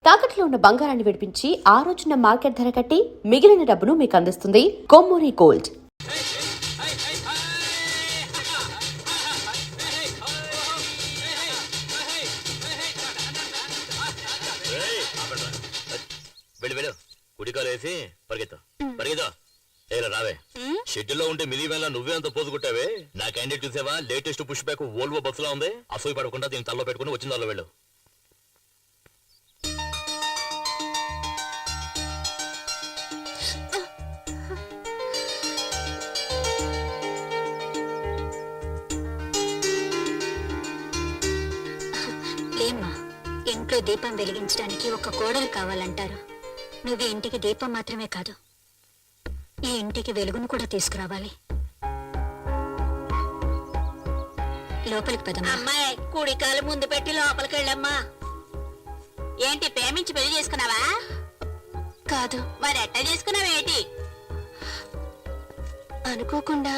తాకట్లో ఉన్న బంగారాన్ని విడిపించి ఆ రోజున మార్కెట్ ధర కట్టి మిగిలిన డబ్బును మీకు అందిస్తుంది కొమ్మూరి గోల్డ్. కుడికాలు వేసి పరిగెత్తా పరిగెత్తా ఏలా రావే. షెడ్యూల్లో ఉంటే మిలీ వేళ నువ్వే అంత పోజు కొట్టావే. నా క్యాండిడేట్ చూసావా? లేటెస్ట్ పుష్ బ్యాక్ వోల్వో బస్సులా ఉంది. అసూయ పడకుండా దీన్ని తల్లో పెట్టుకుని వచ్చిన దానిలో వెళ్ళు. ఏమ్మా, ఇంట్లో దీపం వెలిగించడానికి ఒక కోడలు కావాలంటారు. నువ్వు ఇంటికి దీపం మాత్రమే కాదు, ఈ ఇంటికి వెలుగును కూడా తీసుకురావాలి. లోపలికి పదమ్మా. అమ్మాయి, కుడికాలు ముందు పెట్టి లోపలికి వెళ్ళమ్మా. ఏంటి, ప్రేమించి పెళ్లి చేసుకున్నావా? కాదు. మరి ఎట్ట చేసుకున్నావేంటి? అనుకోకుండా.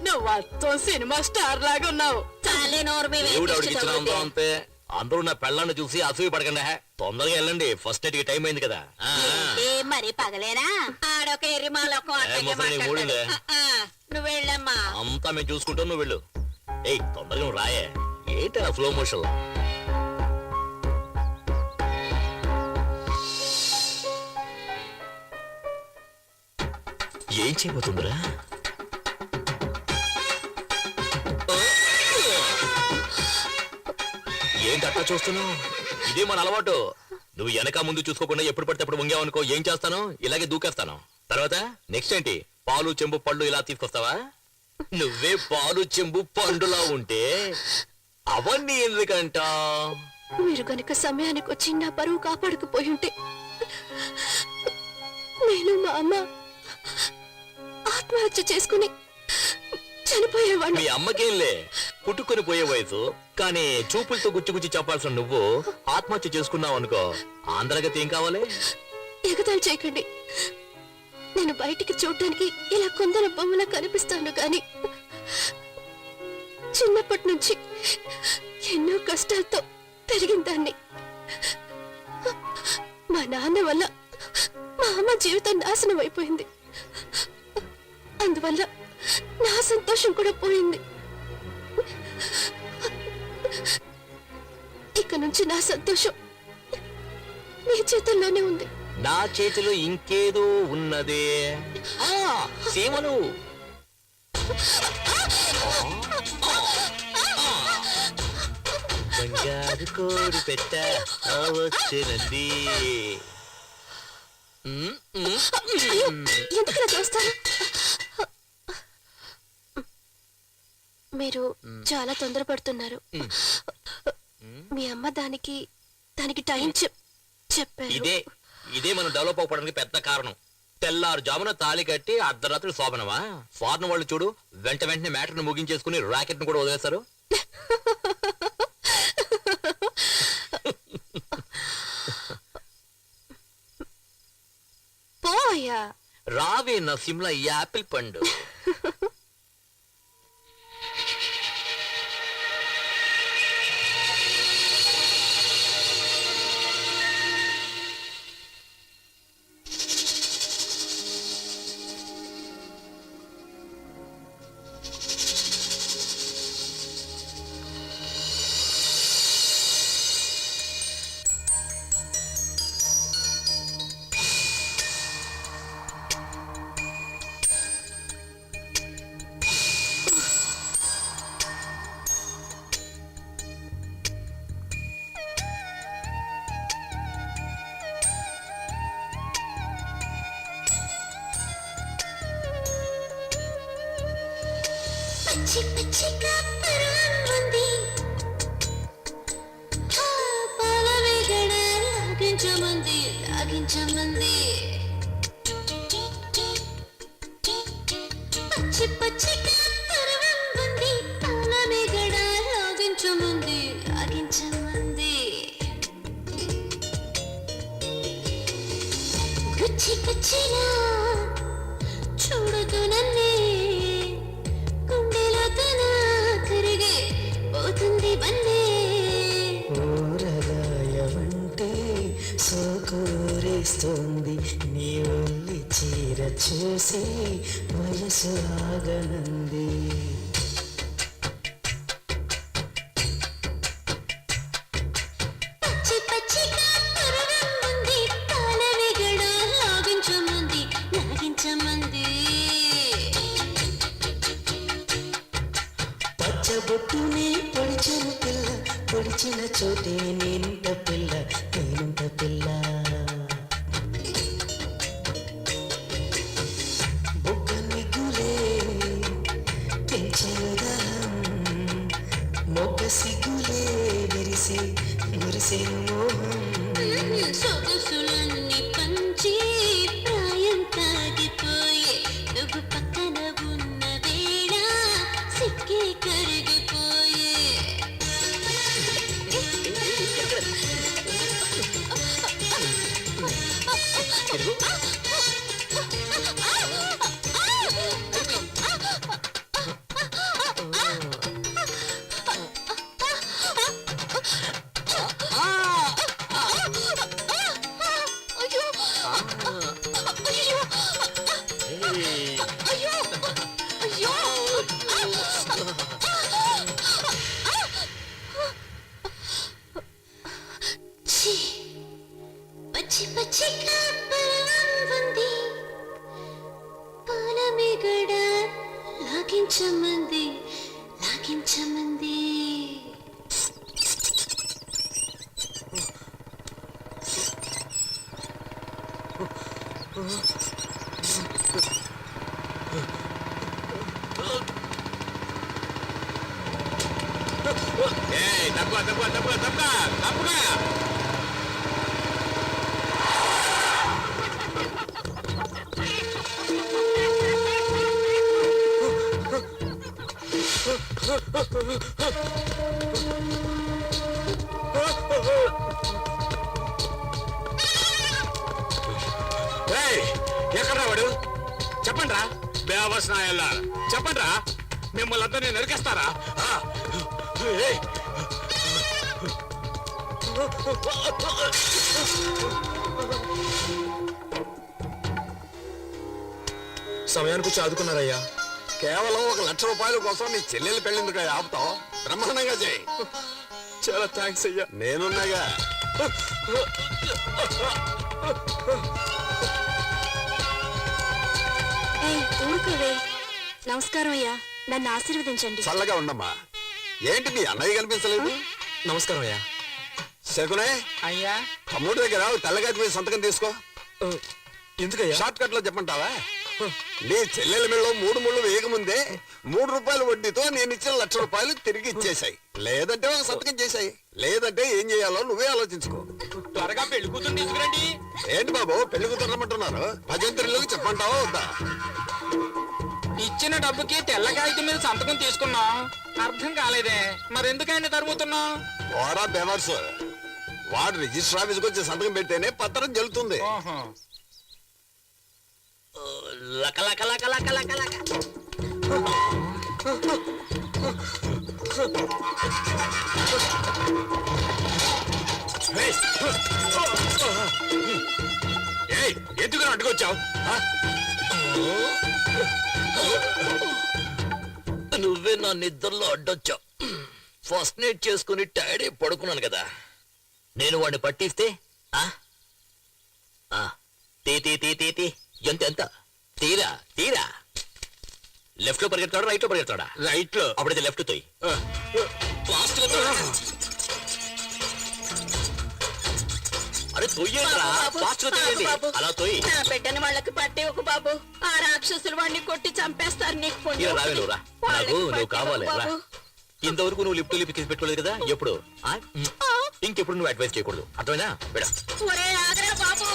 నువ్వు మొత్తం సినిమా స్టార్ లాగా ఉన్నావు. చాలే నోరు మీద అంతే. అందరూ నా పెళ్ళాన్ని చూసి అసూయ పడకండి. తొందరగా వెళ్ళండి, ఫస్ట్ నైట్ కి టైం అయింది కదా. మరి పగలేనా? ఆడొక ఎర్రిమాలొక నువ్వు వెళ్ళమ్మా. అంతా మేము చూసుకుంటాం, నువ్వు వెళ్ళు. ఏయ్ తొందరగా నువ్వు రాయే. ఏంటి స్లో మోషన్? ఏం చేయబోతుందిరా? ఏంటి అట్లా చూస్తున్నావు? ఇదే మన అలవాటు. నువ్వు వెనక ముందు చూసుకోకుండా ఎప్పుడు పడితే అప్పుడు వంగావనుకో, ఏం చేస్తాను? ఇలాగే దూకేస్తాను. తర్వాత నెక్స్ట్ ఏంటి? పాలు చెంబు పళ్ళు ఇలా తీసుకొస్తావా? నువ్వే పాలు చెంబు పండులా ఉంటే అవన్నీ ఎందుకంట? మీరు గనుక సమయానికి వచ్చి నా పరువు కాపాడుకుపోయి ఉంటే నేను మా అమ్మ ఆత్మహత్య చేసుకుని చనిపోయేవాడు. మీ అమ్మకేంలే, పుట్టుకొని పోయే వయసు. కానీ చూపులతో గుచ్చి చెప్పాల్సిన నువ్వు ఆత్మహత్య చేసుకున్నావు అనుకో, ఆంధ్రగతి ఏం కావాలి? ఎగతాళి చేయకండి. నేను బయటికి చూడటానికి ఇలా కొందరు బొమ్మలా కనిపిస్తాను గాని చిన్నప్పటి నుంచి ఎన్నో కష్టాలతో పెరిగిన దాన్ని. మా నాన్న వల్ల మా అమ్మ జీవితం నాశనం అయిపోయింది. అందువల్ల నా సంతోషం కూడా పోయింది. ఇక నుంచి నా సంతోషం మీ చేతుల్లోనే ఉంది. నా చేతిలో ఇంకేదో ఉన్నదే. సీమలు బంగారు కోడి పెట్ట వచ్చినంది. ఎందుకలా చూస్తారు? మీరు చాలా తొందరపడుతున్నారు. మీ అమ్మ దానికి టైం చెప్పారు. ఇదే మనం డెవలప్ అవ్వడానికి పెద్ద కారణం. తెల్లారు జామున తాళి కట్టి అర్ధరాత్రి శోభనమా? ఫారెన్ వాళ్ళు చూడు, వెంటనే మ్యాటర్ను ముగించేసుకుని రాకెట్ ను కూడా వదిలేస్తారు. పోయా రావే నా సిమ్లా యాపిల్ పండు. పిచ్చి పిచ్చిగా పరువంది పాలవేగడ లాగించమంది పచ్చి పచ్చిగా పరువంది పాలవేగడ లాగించమంది గుచ్చి గుచ్చిలా చూడదు నన్నే పోతుంది బందే. ఓరగాయవంటే సో సోకూరిస్తుంది నీ ఒళ్ళి చీర చూసి వయసు ఆగనంది. పచ్చి పచ్చిగా పరవెమ్మంది, పాలమిగడ లాగించమంది, లాగించమంది. పచ్చబొట్టుని పొడిచెను పిల్ల, పొడిచిన చోటే నేనుంట పిల్ల, నేనుంట పిల్ల. బొగ్గ మిగులే పెంచెను దహం, మొగ్గ సిగ్గులే విరిసి మురిసే మోహం. సొగసులన్నీ పంచి ప్రాయం తాగిపోయే, నువ్వు పక్కన ఉన్న వేళ సిక్కే కరిగిపోయే. అయ్యో అయ్యో అయ్యో అయ్యో. ఛీ, పచ్చి పచ్చిగా పరవం ఉంది, పాలమిగడ లాగించమంది, లాగించమంది. ఏయ్, తప్పుగా తప్పుగా తప్పుగా తప్పుగా తప్పుగా. ఏయ్, ఎక్కడ్రా వాడు? చెప్పండ్రా బేవస్ నాయల్లా, చెప్పండ్రా. మిమ్మల్ని అందరినీ నరికేస్తారా? ఏయ్. సమయానికి చాదుకున్నారయ్యా. కేవలం 1,00,000 రూపాయల కోసం నీ చెల్లెలు పెళ్ళిందుకు ఆపుతావు? బ్రహ్మాండంగా చేయి. చాలా థ్యాంక్స్ అయ్యా. నేనున్నాగా. ఊరుకోవే. నమస్కారం అయ్యా, నన్ను ఆశీర్వదించండి. చల్లగా ఉండమ్మా. ఏంటి మీ అన్నయ్య కనిపించలేదు? నమస్కారం అయ్యా. శకునే, అయ్యా. తమ్ముడి దగ్గర తెల్లగాటి మీద సంతకం తీసుకో. ఎందుకయ్యా? షార్ట్ కట్ లో చెప్పంటావా? నీ చెల్లెల మెళ్ళలో 3 ముళ్ళు వేయకముందే 3 రూపాయల వడ్డీతో నేను ఇచ్చిన 1,00,000 రూపాయలు తిరిగి ఇచ్చేసాయి. లేదంటే ఒక సంతకం చేశాయి. లేదంటే ఏం చేయాలో నువ్వే ఆలోచించుకో. త్వరగా పెళ్లి కూతురు తీసుకురండి. ఏంటి బాబు పెళ్లి కుదరమంటున్నారు? భజంత్రిలోకి చెప్పంటావా వద్దా? ఇచ్చిన డబ్బుకి తెల్ల కాగితం మీద సంతకం తీసుకున్నాం. అర్థం కాలేదే, మరెందుకైనా తరుముతున్నాం? ఓరా బెవర్స్, వాడు రిజిస్టర్ ఆఫీస్కి వచ్చి సంతకం పెడితేనే పత్రం చెల్లుతుంది. లక లక లక లక లక లక. ఏయ్, ఎందుకు అడ్డుకొచ్చావు? నువ్వే నా నిద్రలో అడ్డొచ్చావు. ఫస్ట్ నైట్ చేసుకుని టైర్డ్ అయి పడుకున్నాను కదా. నేను వాడిని పట్టిస్తే తీ తీ తీ తీ తీ. ఎంత ఎంత తీరా తీరా. లెఫ్ట్ లో పరిగెడతాడా రైట్ లో పరిగెడతాడా? రైట్ లో. అప్పుడైతే లెఫ్ట్ తోయి. ఫాస్ట్ గా తోయి. అరే తొయ్యేరా, ఫాస్ట్ గా తోయండి. అలా తోయి. నా బిడ్డని వాళ్ళకి పట్టి ఒక బాబు. ఆ రాక్షసులు వాడిని కొట్టి చంపేస్తారు. నీకు పుణ్యం ఇలా రావే ఉంటుంది. నువ్వు రా. వాళ్ళకి నాకు నువ్వు పట్టి కావాలి ఒక రా. బాబు. ఇంతవరకు నువ్వు లిఫ్ట్ లిఫ్ట్ తీసి పెట్టుకోలేదు కదా. ఎప్పుడు ఇంకెప్పుడు నువ్వు అడ్వైస్ చేయకూడదు. అర్థమైనా? బిడ ఒరే ఆగరా బాబు.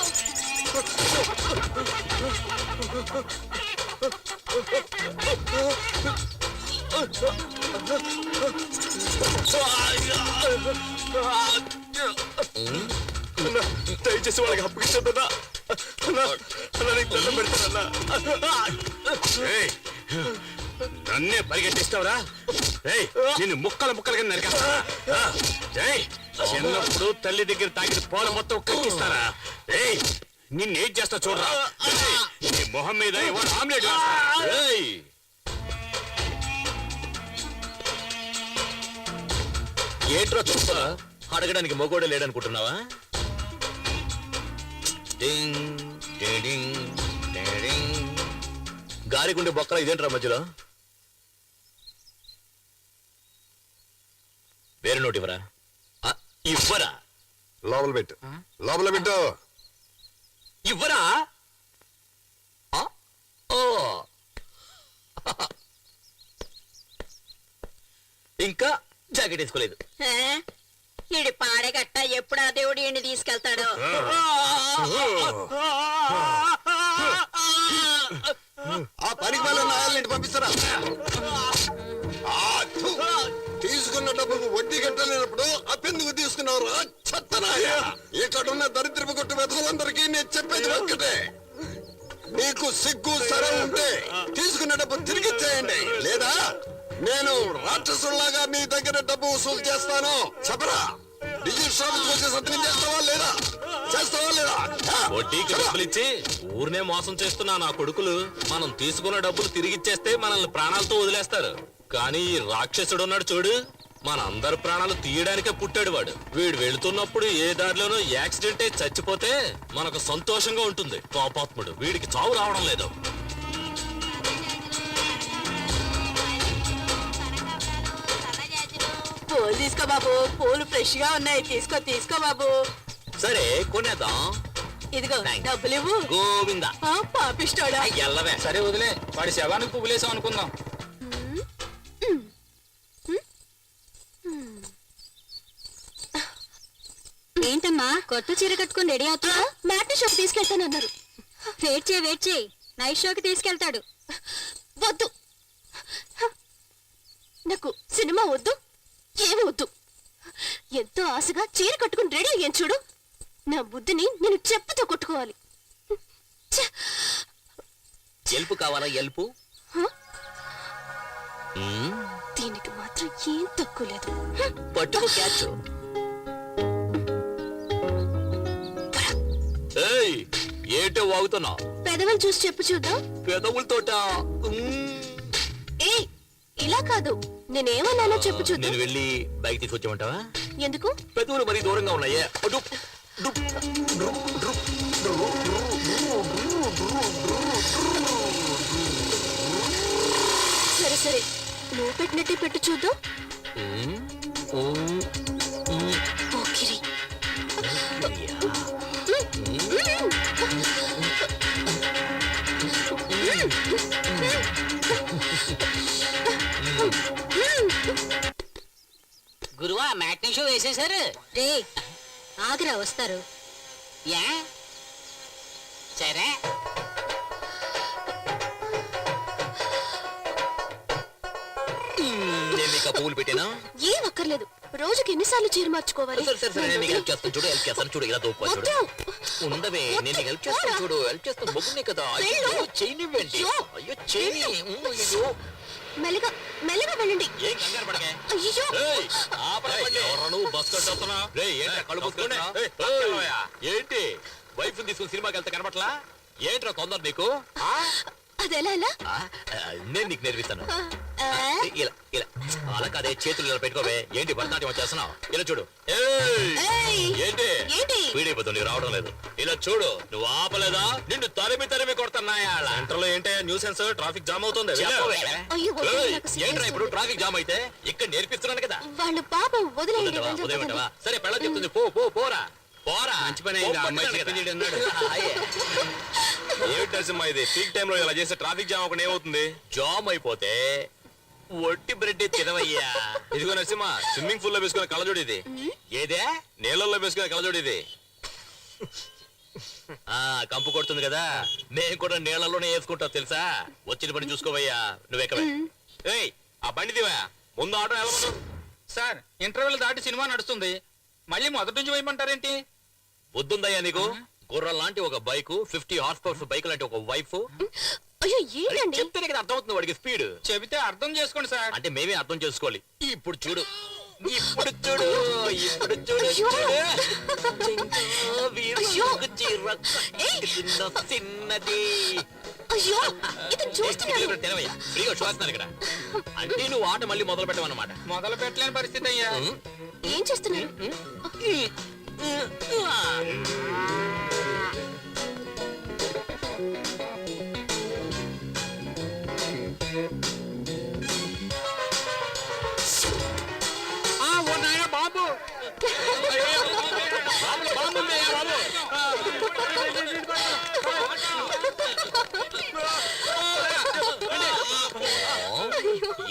దయచేసి వాళ్ళకి అప్పగించొద్దన్నా. నీకు దండం పెడతానన్నా. ఏయ్, నన్నే పరిగెట్టిస్తావురా? నిన్ను ముక్కలు ముక్కలుగా నరికేస్తా. ఏయ్ చిన్నప్పుడు తల్లి దగ్గర తాగిన పాలు మొత్తం కక్కిస్తారా? ఏయ్, నిన్నేం చేస్తా చూడరా? ఏయ్, నీ మొహం మీద ఇవాళ ఆమ్లెట్ వేస్తా. ఏయ్! ఏంట్రా చూస్తా అడగడానికి మొగోడే లేడనుకుంటున్నావా? డింగ్, డింగ్, డింగ్. గాలిగుండే బొక్కల ఇదేంట్రా మధ్యలో? వేరే నోటి ఇవ్వరా? ఇవ్వరా? లోపల పెట్టు, లోపల పెట్టు. ఇవ్వరా? ఓ ఇంకా జాకెట్ వేసుకోలేదు. ఈడి పాడేగట్ట ఎప్పుడు ఆ దేవుడు ఈయన్ని తీసుకెళ్తాడో. ఆ పనికి వాళ్ళ నాయాలని పంపిస్తారా? ఆ, థు. తీసుకున్న డబ్బుకు వడ్డీ కట్టలేనప్పుడు అప్పెందుకు తీసుకున్నారు? చెత్తనాయ! ఇక్కడున్న దరిద్రపు కొట్టు వెతలందరికీ నేను చెప్పేది ఒక్కటే, నీకు సిగ్గు సరం ఉంటే తీసుకున్న డబ్బు తిరిగి ఇచ్చేయండి, లేదా నేను రాక్షసుల్లాగా మీ దగ్గర డబ్బు వసూలు చేస్తాను. చెప్పరా? డిజిటల్ షాప్ వచ్చి సంతకం చేస్తావా లేదా? చేస్తావా లేదా? వడ్డీకి డబ్బులు ఇచ్చి ఊరినే మోసం చేస్తున్నా నా కొడుకులు మనం తీసుకున్న డబ్బులు తిరిగిచ్చేస్తే మనల్ని ప్రాణాలతో వదిలేస్తారు. కానీ ఈ రాక్షసుడు ఉన్నాడు చూడు, మన అందరి ప్రాణాలు తీయడానికే పుట్టాడు వాడు. వీడు వెళుతున్నప్పుడు ఏ దారిలోనూ యాక్సిడెంట్ అయి చచ్చిపోతే మనకు సంతోషంగా ఉంటుంది. పాపాత్ముడు, వీడికి చావు రావడం లేదు. పూలు తీసుకో బాబు, పూలు ఫ్రెష్ గా ఉన్నాయి. తీసుకో తీసుకో బాబు. సరే కొనేద్దాం. ఇదిగో Thanks. డబ్బులు ఇవ్వు. గోవిందా పాపిస్తాడా? ఎల్లవే. సరే వదిలే, వాడి శవానికి పువ్వులేసాం అనుకుందాం. ఏంటమ్మా కొత్త చీర కట్టుకుని రెడీ అవుతున్నా? మ్యాట్ని షోకి తీసుకెళ్తానన్నారు. వెయిట్ చేయి నైట్ షోకి తీసుకెళ్తాడు. వద్దు, నాకు సినిమా వద్దు, ఏమి వద్దు. ఎంతో ఆశగా చీర కట్టుకుని రెడీ అయ్యాను చూడు. నా బుద్ధిని నేను చెప్పుతో కొట్టుకోవాలి. ఛ! ఎల్పు కావాలా? ఎల్పు హ? మ్మ్. దీనికి మాత్రం ఏం తక్కువ లేదు. పట్టుకో క్యాచ్. ఏయ్, ఏంటో వాగుతున్నావు? పెదవులు చూసి చెప్పు చూద్దాం. పెదవులతోట? ఏ ఇలా కాదు, నేనేమన్నానో చెప్పు చూద్దాం. నేను వెళ్ళి బైక్ తీసుకొచ్చామంటావా? ఎందుకు? పెదవులు మరీ దూరంగా ఉన్నాయే. అటు, డుప్, డుప్, డుప్, సరే సరే, నువ్వు పెట్టినట్టే పెట్టు చూద్దాం. మ్మ్. మ్మ్. మ్మ్. పోకిరి. గురువా మ్యాట్నీ షో వేసేశారు. రే ఆగరా వస్తారు. ఏ సరే నేను నీకు ఆ పువ్వులు పెట్టానా? ఏం అక్కర్లేదు, రోజుకి ఎన్నిసార్లు చీర మార్చుకోవాలి? సరే సరే సరే, నేను నీకు హెల్ప్ చేస్తాను చూడు. హెల్ప్ చేస్తాను చూడు. ఇలా దూపా చూడు. వద్దు. ఉండవే, నేను నీకు హెల్ప్ చేస్తాను చూడు. హెల్ప్ చేస్తాను. బొగ్గునే కదా. అయ్యో చేయనివ్వండి. అయ్యో చేయని. అయ్యో మెల్లగా మెల్లగా వెళ్ళండి. ఏం కంగారు పడకే. అయ్యో ఏయ్, ఆపరా బండి. ఎవరు నువ్వు? బస్ కట్టొస్తున్నా? రేయ్, ఏంట్రా కళ్ళు మూసుకుంటున్నా? ఏయ్, ఏంటి వైఫ్ తీసుకుని సినిమాకి వెళ్తే కనబట్లా? ఏంట్రా తొందర నీకు? అది ఎలా ఎలా? ఆ, నేను నీకు నేర్పిస్తాను. ఆ, ఇలా ఇలా అలా కాదే, చేతులు ఇలా పెట్టుకోవే. ఏంటి భరతనాట్యం వచ్చేస్తున్నావు? ఇలా చూడు. ఏయ్, ఏయ్, ఏంటి ఏంటి? వీడైపోతుంది, నీకు రావడం లేదు. ఇలా చూడు, నువ్వు ఆపలేదా నిన్ను తరిమి తరిమి కొడుతున్నాయా? సెంటర్లో ఏంటి న్యూసెన్స్? ట్రాఫిక్ జామ్ అవుతుంది. చెప్పవే. అయ్యో, వద్దు, ఏయ్, నాకు సిగ్గు ఏంట్రా ఇప్పుడు వేస్తుంది. ట్రాఫిక్ జామ్ అయితే? ఇక్కడ నేర్పిస్తున్నాను కదా. వాళ్ళు పాపం వదిలేయండి. వదిలేవా? వెళ్దాం, వదిలేమంటావా? పదండి. సరే పెళ్ళ చెప్తుంది, పో పో పోరా పోరా. మంచి పని అయింది, ఆ అమ్మాయి చెప్పింది ఈడు అన్నాడు. ఏమిటి నరసింహ ఇది? పీక్ టైం లో ఇలా చేస్తే ట్రాఫిక్ జామ్ అవ్వకుండా ఏమవుతుంది? జామ్ అయిపోతే ఒట్టి బ్రెడ్ తినవయ్యా. ఇదిగో నరసింహ, స్విమ్మింగ్ పూల్ లో వేసుకునే కళ్ళజోడు ఇది. ఏదే? నీళ్ళల్లో వేసుకునే కళ్ళజోడు ఇది. ఆ కంపు కొడుతుంది కదా, మేము కూడా నీళ్లలోనే వేసుకుంటాం తెలుసా. వచ్చిన పని చూసుకోవయ్యా. నువ్వెక్కవే. ఏయ్, ఆ బండి దివా, ముందు ఆటో వెళ్ళమను. సార్ ఇంటర్వెల్ దాటి సినిమా నడుస్తుంది, మళ్ళీ మొదటి నుంచి వేయమంటారేంటి? బుద్ధుందయ్యా నీకు? గుర్రం లాంటి ఒక బైక్, 50 హార్స్ పవర్ బైక్ లాంటి ఒక వైఫ్. అయ్యో ఏంటండి? చెప్తేనే కదా అర్థమవుతుంది వాడికి స్పీడ్. చెబితే అర్థం చేసుకోండి సార్. అంటే మేమే అర్థం చేసుకోవాలి. ఇప్పుడు చూడు, ఇప్పుడు చూడు ఇప్పుడు చూడు అయ్యో. అయ్యో. చిన్నది అయ్యో ఇది చూస్తున్నాను. తెలవయ్యా ఫ్రీగా చూస్తున్నాను ఇక్కడ అంటే నువ్వు ఆట మళ్ళీ మొదలు పెట్టమన్నమాట. మొదలు పెట్టలేని పరిస్థితి అయ్యా. ఏం చేస్తున్నారు? ఓ నాయనా బాబు. బాబు ఉందయ్యా, బాబు.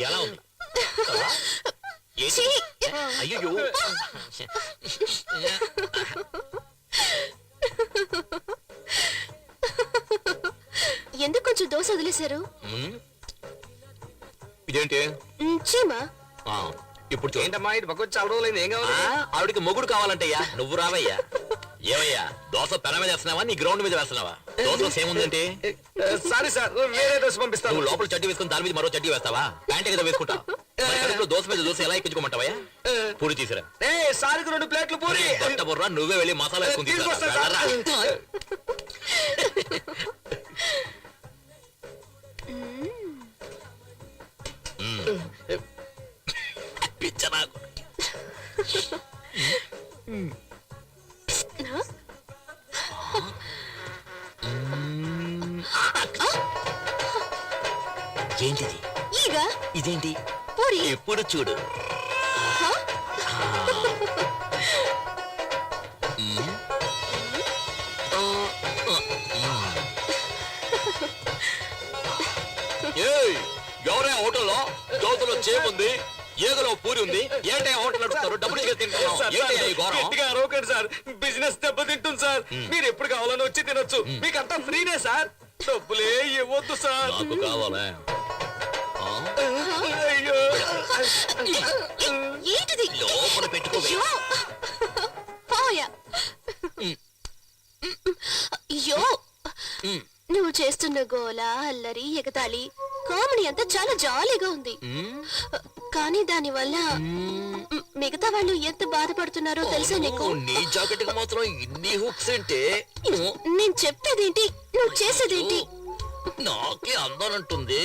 ఎలా ఉంది ఏంటి? ఛీ! అయ్యో ఎందుకు కొంచెం దోశ వదిలేశారు? ఇదేంటి చీమా ఆ, ఇప్పుడు చూడు. ఏంటమ్మా ఇది పక్క చాలా రోజులైంది, ఏం కావాలి? ఆవిడికి మొగుడు కావాలంటయ్యా నువ్వు రావయ్యా. ఏమయ్యా దోశ పెన మీద వేస్తున్నావా నీ గ్రౌండ్ మీద వేస్తున్నావా? దోశలో సేమ్ ఉందంటే సారీ సార్, వేరే దోశ పంపిస్తాను. నువ్వు లోపల చడ్డీ వేసుకుని దాని మీద మరో చడ్డీ వేస్తావా? ప్యాంట్ ఏదో వేసుకుంటా కడుపులో దోశ మీద దోశ ఎలా ఎక్కించుకోమంటావా? పూరి తీసిరా. సారికి 2 ప్లేట్లు పూరి. గొట్ట బుర్రా నువ్వే వెళ్ళి మసాలా వేసుకుని తీసుకురా. తీసుకొస్తా సార్. వెళ్ళరా. పిచ్చ నాకు. ఏంటిది ఈగ ఇదేంటి పూరి ఎప్పుడు చూడు ఏయ్, ఎవరే హోటల్లో దోశలో చేపు ఉంది ఏగలో పూరి ఉంది ఏంటే హోటల్ అడుగుతారు డబ్బులు ఇచ్చి తింటున్నావు ఏంటయ్యా ఈ ఘోరం? గట్టిగా అరవకండి సార్, బిజినెస్ దెబ్బతింటుంది సార్. మీరు ఎప్పుడు కావాలని వచ్చి తినొచ్చు, మీకు అంతా ఫ్రీనే సార్, డబ్బులే ఇవ్వద్దు సార్. నాకు కావాలా ఆ? అయ్యో ఏంటిది? లోపల పెట్టుకోవే అయ్యో పోయా. అయ్యో నువ్వు చేస్తున్న గోల అల్లరి ఎగతాళి కామెడీ అంతా చాలా జాలీగా ఉంది. కానీ దాని వల్ల మిగతా వాళ్ళు ఎంత బాధపడుతున్నారో తెలుసా నీకు? నీ జాకెట్ కి మాత్రం ఇన్ని హుక్స్ అంటే నేను చెప్పేదేంటి నువ్వు చేసేదేంటి? నాకే అందాలంటుంది.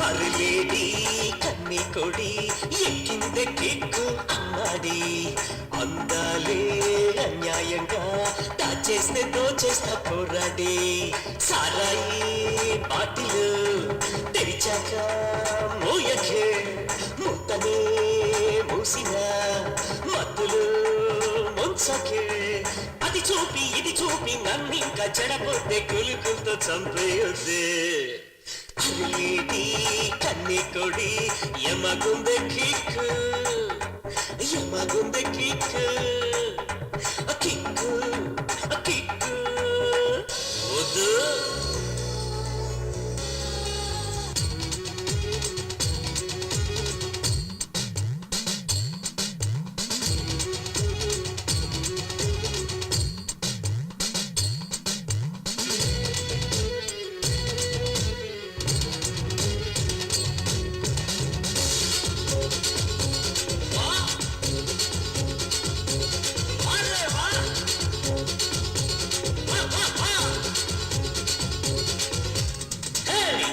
అరలేడి కన్ని కొడి ఎక్కిందే కిక్కు అన్నాడి అందాలే అన్యాయంగా దాచేస్తే దోచేస్తా పోరాడి సారాయి బాటిలు తెరిచాక మోయకే ముత్తనే మూసిన మత్తులు ముంచకే అది చూపి ఇది చూపి నన్నింకా చెడపోతే కులుకులతో చంపేయొద్దే అరలేడి కన్ని కొడి యమగుందె కిక్కు యమగుందె కిక్కు కిక్కు కిక్కు వద్దు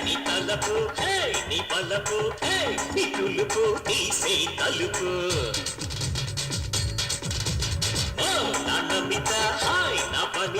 నీ తలపు హే నీ పలపు హే నీ తులుపు తీసే తలుపు ఓ నా నమిత హాయ్ నా పని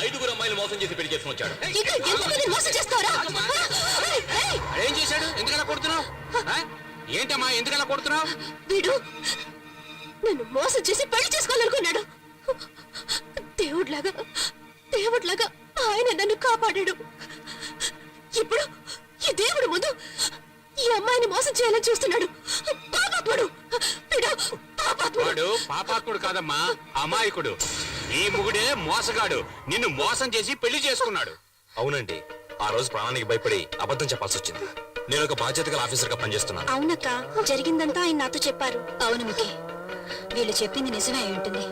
5 అమ్మాయిలు మోసం చేసి పెళ్లి చేసుకుని వచ్చాడు. ఇంకా ఎంతమంది మోసం చేస్తారా? ఏం చేశాడు? ఎందుకలా కొడుతున్నావు? ఏంటమ్మా ఎందుకలా కొడుతున్నావు? వీడు నన్ను మోసం చేసి పెళ్లి చేసుకోవాలనుకున్నాడు. దేవుడిలాగా ఆయన నన్ను కాపాడాడు. ఇప్పుడు ఈ దేవుడు ముందు ఈ అమ్మాయిని మోసం చేయాలని చూస్తున్నాడు. పాపాత్ముడు వీడు, పాపాత్ముడు. వాడు పాపాత్ముడు కాదమ్మా, అమాయకుడు. నీ మొగుడే మోసగాడు. నిన్ను మోసం చేసి పెళ్లి చేసుకున్నాడు. అవునండి, ఆ రోజు ప్రాణానికి భయపడి అబద్ధం చెప్పాల్సి వచ్చింది. నేను ఒక బాధ్యత గల ఆఫీసర్ గా పనిచేస్తున్నాను. అవునక్క, జరిగిందంతా ఆయన నాతో చెప్పారు. అవును మికి, వీళ్ళు చెప్పింది నిజమే అయి ఉంటుంది.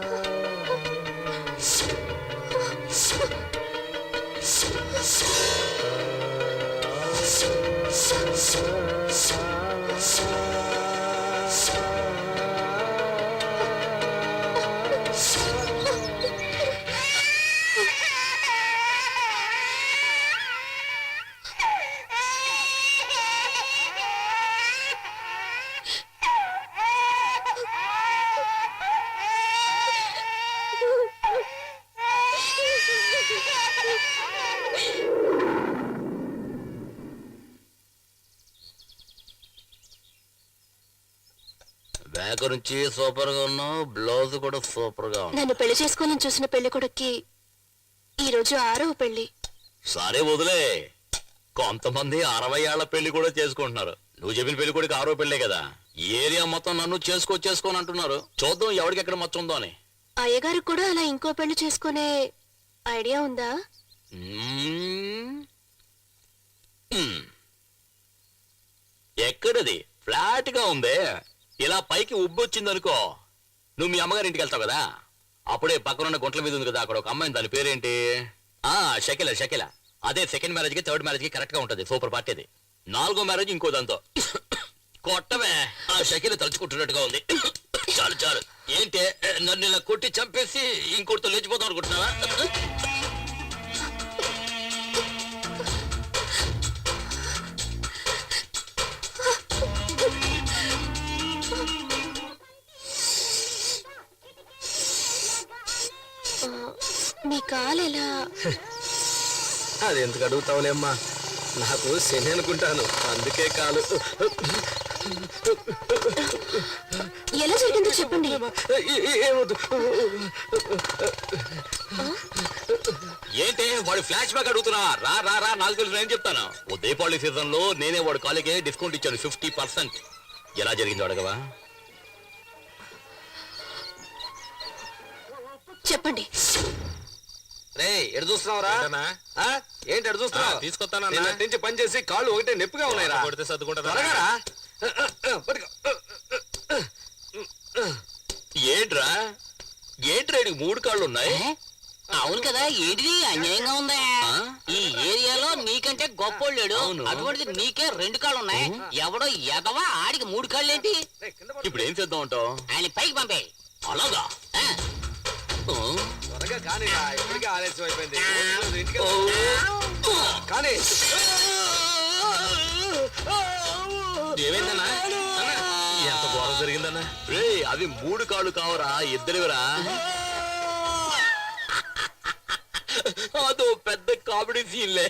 బ్యాక్ నుంచి సూపర్ గా ఉన్నావు, బ్లౌజ్ కూడా సూపర్ గా ఉంది. నన్ను పెళ్లి చేసుకోవాలని చూసిన పెళ్లి కొడుక్కి ఈ రోజు 6వ పెళ్లి. సరే వదిలే, కొంతమంది 60 ఏళ్ల పెళ్లి కూడా చేసుకుంటున్నారు. నువ్వు చెప్పిన పెళ్లి కూడా 6వ పెళ్లే కదా. ఈ ఏరియా మొత్తం నన్ను చేసుకోని అంటున్నారు. చూద్దాం ఎవరికి ఎక్కడ మచ్చ ఉందో అని. అయ్యగారికి కూడా అలా ఇంకో పెళ్లి చేసుకునే ఐడియా ఉందా? ఎక్కడది? ఫ్లాట్ గా ఉందే. ఇలా పైకి ఉబ్బొచ్చిందనుకో, నువ్వు మీ అమ్మగారి ఇంటికి వెళ్తావు కదా, అప్పుడే పక్కనున్న గుంట్ల మీద ఉంది కదా, అక్కడ ఒక అమ్మాయి, దాని పేరేంటి? షకిల. అదే సెకండ్ మ్యారేజ్ కి థర్డ్ మ్యారేజ్ కి కరెక్ట్ గా ఉంటది. సూపర్ పార్టీ అది. 4వ మ్యారేజ్ ఇంకో దాంతో. కొట్టమే, ఆ షకిల తలుచుకుంటున్నట్టుగా ఉంది. చాలు. ఏంటి నన్ను ఇలా కొట్టి చంపేసి ఇంకోటితో లేచిపోతాం అనుకుంటున్నావా? మీ కాలు ఎలా? అది ఎందుకు అడుగుతావులేమ్మా, నాకు శని అనుకుంటాను, అందుకే కాలు. ఎలా జరిగిందో చెప్పండి. ఏమొద్దు. ఏంటి వాడు ఫ్లాష్ బ్యాక్ అడుగుతున్నా? రా నాకు తెలుసు, నేను చెప్తాను. ఓ దీపావళి సీజన్ లో నేనే వాడు కాలేజీ డిస్కౌంట్ ఇచ్చాను 50%. ఎలా జరిగిందో అడగవా? చెప్పండి. రే ఎడు చూస్తున్నావురా? ఏంటి ఎడు చూస్తున్నావు? తీసుకొస్తానా? నుంచి పని చేసి కాళ్ళు ఒకటే నొప్పిగా ఉన్నాయిరా. కొడితే సర్దుకుంటా. త్వరగా రా. పట్టుకో. ఏంట్రా 3 కాళ్ళు ఉన్నాయి? అవును కదా, ఏంటిది అన్యాయంగా ఉందా? ఈ ఏరియాలో నీకంటే గొప్పోళ్ళాడు, అవును. అటువంటిది నీకే 2 కాళ్ళు ఉన్నాయి. ఎవడో ఎదవా ఆడికి 3 కాళ్ళు ఏంటి? ఇప్పుడు ఏం చేద్దాం అంటావు? ఆయన పైకి పంపే. అలాగా? త్వరగా కానీ ఇప్పటికే ఆలస్యం అయిపోయింది. ఇంటికి కానీ ఏమైందన్నా? ఎంత ఘోరం జరిగిందన్నా? రే అవి 3 కాళ్ళు కావరా, ఇద్దరివిరా. అదో పెద్ద కామెడీ సీన్లే.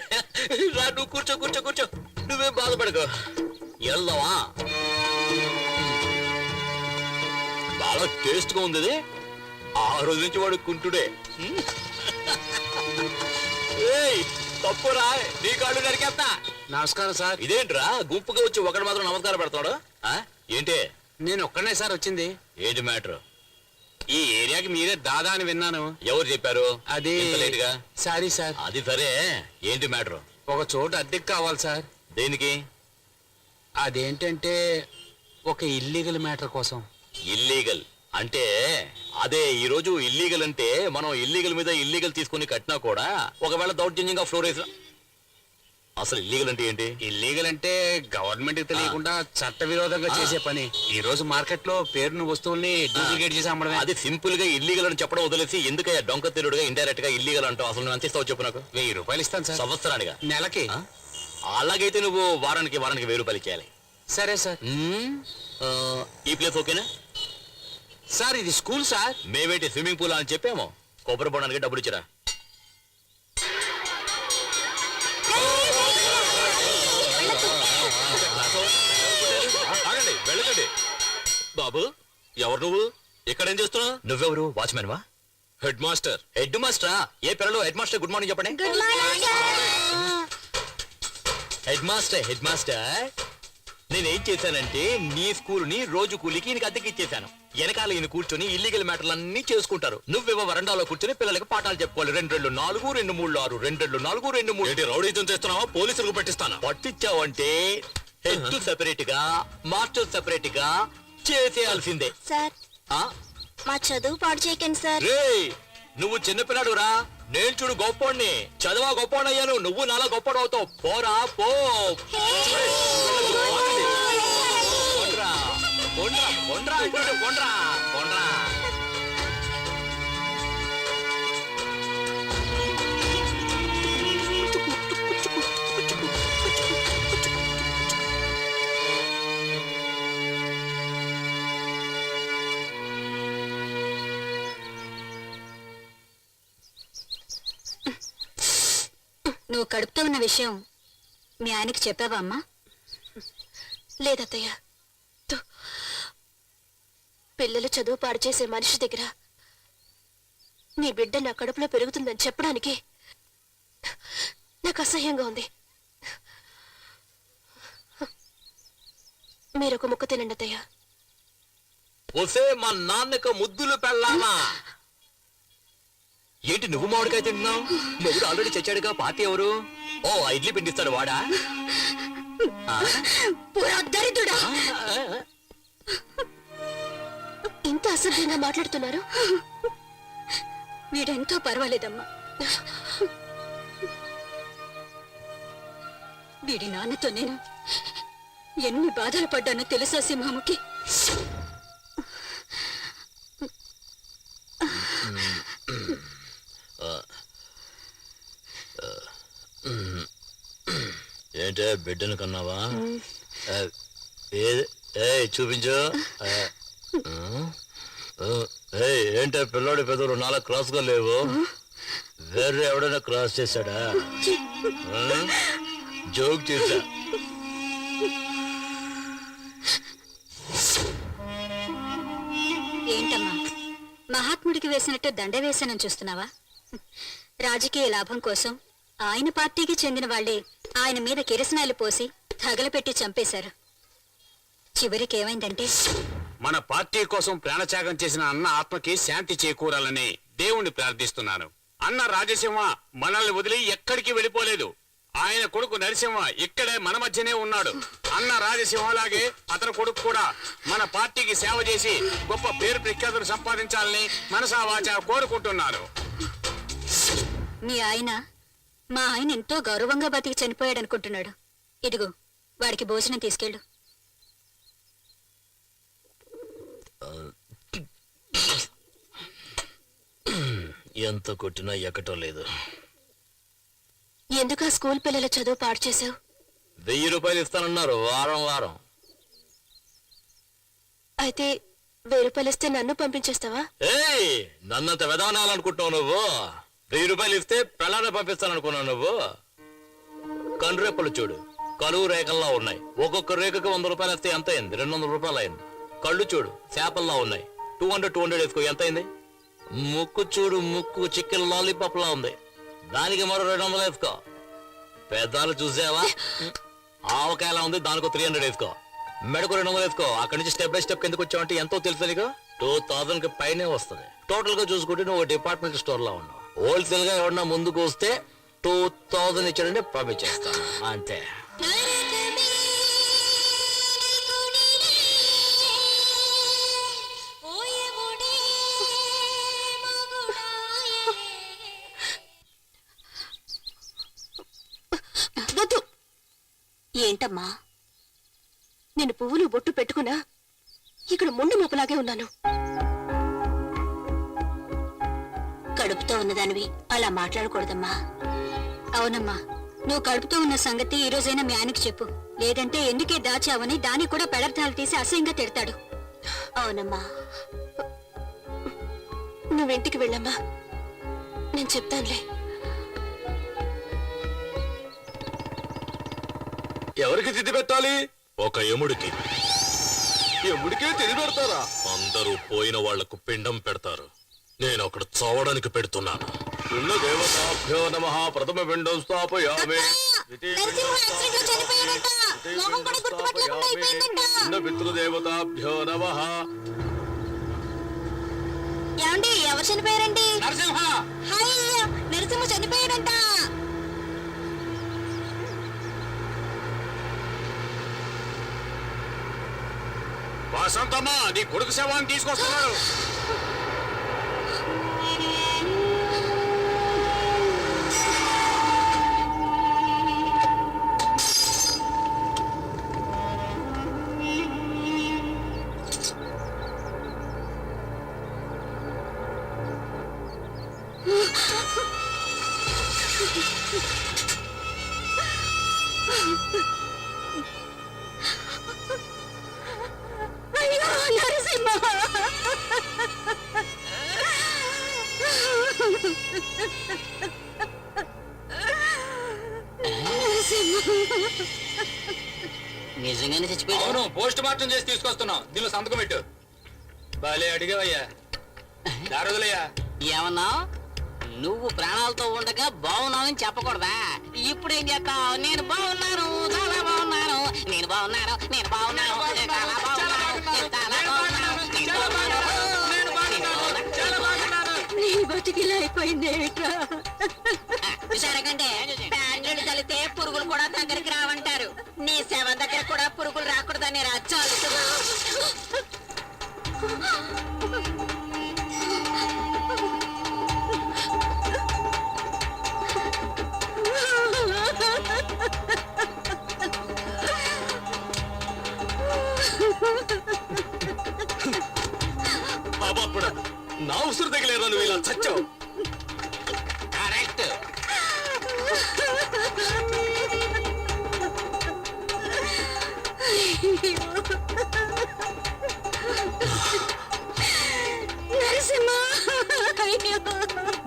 రా నువ్వు కూర్చో. నువ్వేం బాధపడకు. వెళ్దావా? బాగా టేస్ట్ గా ఉంది. ఆ రోజు నుంచి వాడు కుంటుడే. తప్పురా, నీ కాళ్ళు నరికేస్తా. నమస్కారం సార్. ఇదేంట్రా గుంపుగా వచ్చి ఒకడు మాత్రం నమస్కారం పెడతాడు? ఏంటి? నేను ఒక్కనే సార్ వచ్చింది. ఏంటి మ్యాటర్? ఈ ఏరియాకి మీరే దాదా అని విన్నాను. ఎవరు చెప్పారు? అది ఇంత లేటుగా? Sorry sir. అది సరే, ఏంటి మ్యాటర్? ఒక చోటు అద్దెకి కావాలి సార్. దేనికి? అదేంటంటే ఒక ఇల్లీగల్ మ్యాటర్ కోసం. ఇల్లీగల్ అంటే అదే. ఈ రోజు ఇల్లీగల్ అంటే మనం ఇల్లీగల్ మీద ఇల్లీగల్ తీసుకుని కట్టినా కూడా ఒకవేళ దౌర్జన్యంగా ఫ్లోర్ వేసిన. అసలు ఇల్లీగల్ అంటే ఏంటి? ఇల్లీగల్ అంటే గవర్నమెంట్ కి తెలియకుండా చట్ట విరోధంగా చేసే పని. ఈ రోజు మార్కెట్ లో పేరును వస్తువుల్ని డూప్లికేట్ చేసి అమ్మడమే. అది సింపుల్ గా ఇల్లీగల్ అని చెప్పడం వదిలేసి ఎందుకయ్యా డొంక తిరుగుడుగా ఇండైరెక్ట్ గా ఇల్లీగల్ అంటావు? అసలు నువ్వు ఎంత ఇస్తావు చెప్పు నాకు. 1000 రూపాయలు ఇస్తాను సార్. సంవత్సరానిగా? నెలకి. అలాగైతే నువ్వు వారానికి 1000 రూపాయలు ఇచ్చేయాలి. సరే సార్. ఈ ప్లేస్ ఓకేనా సార్ ఇది స్కూల్ సార్. మేమేంటి స్విమ్మింగ్ పూల్ అని చెప్పాము. కొబ్బరి బొండానికి డబ్బులు ఇచ్చిరా. బాబు ఎవరు నువ్వు ఇక్కడేం చేస్తున్నావు? నువ్వెవరు? వాచ్మెన్ వా? Head master. హెడ్ మాస్టరా? ఏ పిల్లలు హెడ్ మాస్టర్ గుడ్ మార్నింగ్ చెప్పండి. హెడ్ మాస్టర్ నేనేం చేశానంటే నీ స్కూల్ ని రోజు కూలికి ఈయనకి అద్దెకి ఇచ్చేశాను. వెనకాల ఈయన కూర్చొని ఇల్లీగల్ మ్యాటర్లన్నీ చేసుకుంటారు. నువ్వేవో వరండాలో కూర్చొని పిల్లలకి పాఠాలు చెప్పుకోవాలి. 2 2 4 2 3 6 2 2 4 2 3. ఏంటి రౌడీజం చేస్తున్నావా? పోలీసులకు పట్టిస్తాను. పట్టించావంటే హెడ్ సెపరేట్ గా మాస్టర్ సెపరేట్ గా చేసేయాల్సిందే. సార్ ఆ మా చదువు పాడు చేయకండి సార్. రేయ్ నువ్వు చిన్నపిల్లాడు రా. నేను చూడు గొప్పోడిని. చదవా గొప్పోడు అయ్యాను. నువ్వు నాలా గొప్పోడు అవుతావు. పోరా పో. కొండ్రా కొండ్రా కొండ్రా అంటాడు. కొండ్రా కొండ్రా. నువ్వు కడుపుతో ఉన్న విషయం మీ ఆయనకి చెప్పావా అమ్మా? లేదత్తయ్య, పిల్లలు చదువు పాడు చేసే మనిషి దగ్గర నీ బిడ్డ నా కడుపులో పెరుగుతుందని చెప్పడానికి నాకు అసహ్యంగా ఉంది. మీరొక ముక్క తినండి అత్తయ్య. ఒసే మా నాన్నకు ముద్దులు పెళ్ళామా? ఏంటి నువ్వు మామిడికాయ తింటున్నావు? మొగుడు ఆల్రెడీ చచ్చాడుగా. పార్టీ ఎవరు? ఓ ఇడ్లీ పిండిస్తాడు వాడా? దరిద్రుడా! ఇంత అసభ్యంగా మాట్లాడుతున్నారు. వీడెంతో పర్వాలేదమ్మా. వీడి నాన్నతో నేను ఎన్ని బాధలు పడ్డానో తెలుసా సింహముకి? ఏంటే బిడ్డను కన్నావా? చూపించు. ఏంటే పిల్లోడి పెదవులు 4 క్రాస్ గా లేవు? వేరే ఎవడైనా క్రాస్ చేశాడా? జోక్ చేశా. ఏంటమ్మా మహాత్ముడికి వేసినట్టు దండ వేసానని చూస్తున్నావా? రాజకీయ లాభం కోసం ఆయన పార్టీకి చెందిన వాళ్లే ఆయన మీద కిరసనాయలు పోసి తగలపెట్టి చంపేశారు. చివరికి ఏమైందంటే మన పార్టీ కోసం ప్రాణత్యాగం చేసిన అన్న ఆత్మకి శాంతి చేకూరాలని దేవుణ్ణి ప్రార్థిస్తున్నాను. అన్న రాజసింహ మనల్ని వదిలి ఎక్కడికి వెళ్ళిపోలేదు. ఆయన కొడుకు నరసింహ ఇక్కడే మన మధ్యనే ఉన్నాడు. అన్న రాజసింహలాగే అతని కొడుకు కూడా మన పార్టీకి సేవ చేసి గొప్ప పేరు ప్రఖ్యాతులు సంపాదించాలని మనసా వాచా కోరుకుంటున్నాను. మీ ఆయన మా ఆయన ఎంతో గౌరవంగా బతికి చనిపోయాడు అనుకుంటున్నాడు. ఇదిగో వాడికి భోజనం తీసుకెళ్ళు. ఎంత కొట్టినా ఎక్కటం లేదు. ఎందుకు ఆ స్కూల్ పిల్లల చదువు పాడు చేసావు? 1000 రూపాయలు ఇస్తానన్నారు వారం వారం. అయితే 1000 రూపాయలు ఇస్తే నన్ను పంపించేస్తావా? ఏయ్ నన్నంత విధానాలనుకుంటున్నావు నువ్వు? 1000 రూపాయలు ఇస్తే పిల్లల్ని పంపిస్తాననుకున్నావు నువ్వు? కండ్రెప్పలు చూడు కలువు రేఖల్లా ఉన్నాయి. ఒక్కొక్క రేఖకు 100 రూపాయలు ఇస్తే ఎంత అయింది? 200 రూపాయలు అయింది. కళ్ళు చూడు చేపల్లా ఉన్నాయి. 200 వేసుకో ఎంత అయింది? ముక్కు చూడు ముక్కు చికెన్ లాలీపాప్ లా ఉంది. దానికి మరో 200 వేసుకో. పెద్దాలు చూసావా? ఆవకాయలా ఉంది. దానికి 300 వేసుకో. మెడకు 200 వేసుకో. అక్కడి నుంచి స్టెప్ బై స్టెప్ కిందకు వచ్చావంటే ఎంతో తెలుసు నీకు. 2000 కి పైనే వస్తుంది. టోటల్ గా చూసుకుంటే నువ్వు డిపార్ట్మెంట్ స్టోర్ లా ఉన్నావు. హోల్సేల్ గా ఎవరన్నా ముందుకు వస్తే 2000 ఇచ్చాడంటే పంపించేస్తాను అంతే. ఏంటమ్మా, నేను పువ్వులు బొట్టు పెట్టుకున్నా ఇక్కడ ముండు మూపలాగే ఉన్నాను. కడుపుతో ఉన్నదానివి అలా మాట్లాడకూడదమ్మా. అవునమ్మా, నువ్వు కడుపుతో ఉన్న సంగతి ఈ రోజైనా మీ ఆయనకి చెప్పు. లేదంటే ఎందుకే దాచావని దాన్ని కూడా పెడర్థాలు తీసి అసహ్యంగా తిడతాడు. అవునమ్మా, నువ్వింటికి వెళ్ళమ్మా, నేను చెప్తానులే. ఎవరికి తిథి పెట్టాలి? ఒక యముడికి. ఎముడికే తిని పెడతారా? అందరూ పోయిన వాళ్లకు పిండం పెడతారు, నేను అక్కడ చావడానికి పెడుతున్నాను. ఉన్న దేవతాభ్యో నమః. ప్రథమ పిండం స్థాపయామి. ఉన్న పితృదేవతాభ్యో నమః. ఏమండి ఎవరు చనిపోయారండి? నరసింహ హాయ్ నరసింహ చనిపోయాడంట. వసంతమ్మ, నీ కొడుకు శవాన్ని తీసుకొస్తున్నారు. అయ్యో నరసింహ. నిజంగానే చచ్చిపోయాడు. అవును, పోస్ట్ మార్టం చేసి తీసుకొస్తున్నాం. దీనిలో సంతకం పెట్టు. బాలే అడిగావయ్యా. దారుదలయ్యా. ఏమన్నా నువ్వు ప్రాణాలతో ఉండగా బాగున్నావని చెప్పకూడదా? ఇప్పుడేం చేస్తావు? నేను బాగున్నాను, చాలా బాగున్నాను, నేను బాగున్నాను, నేను బాగున్నాను, నేను చాలా బాగున్నాను, నేను చాలా బాగున్నాను, నేను బాగున్నాను. నీ బతికిలా అయిపోయింది. విచారకంటే ప్యాంట్లు తలితే పురుగులు కూడా దగ్గరికి రావంటారు. నీ శవం దగ్గర కూడా పురుగులు రాకూడదని రాజ్యాలు. బాబాప్పుడా, నా ఉసురు తగిలేదా నువ్వు ఇలా చచ్చావు? కరెక్ట్.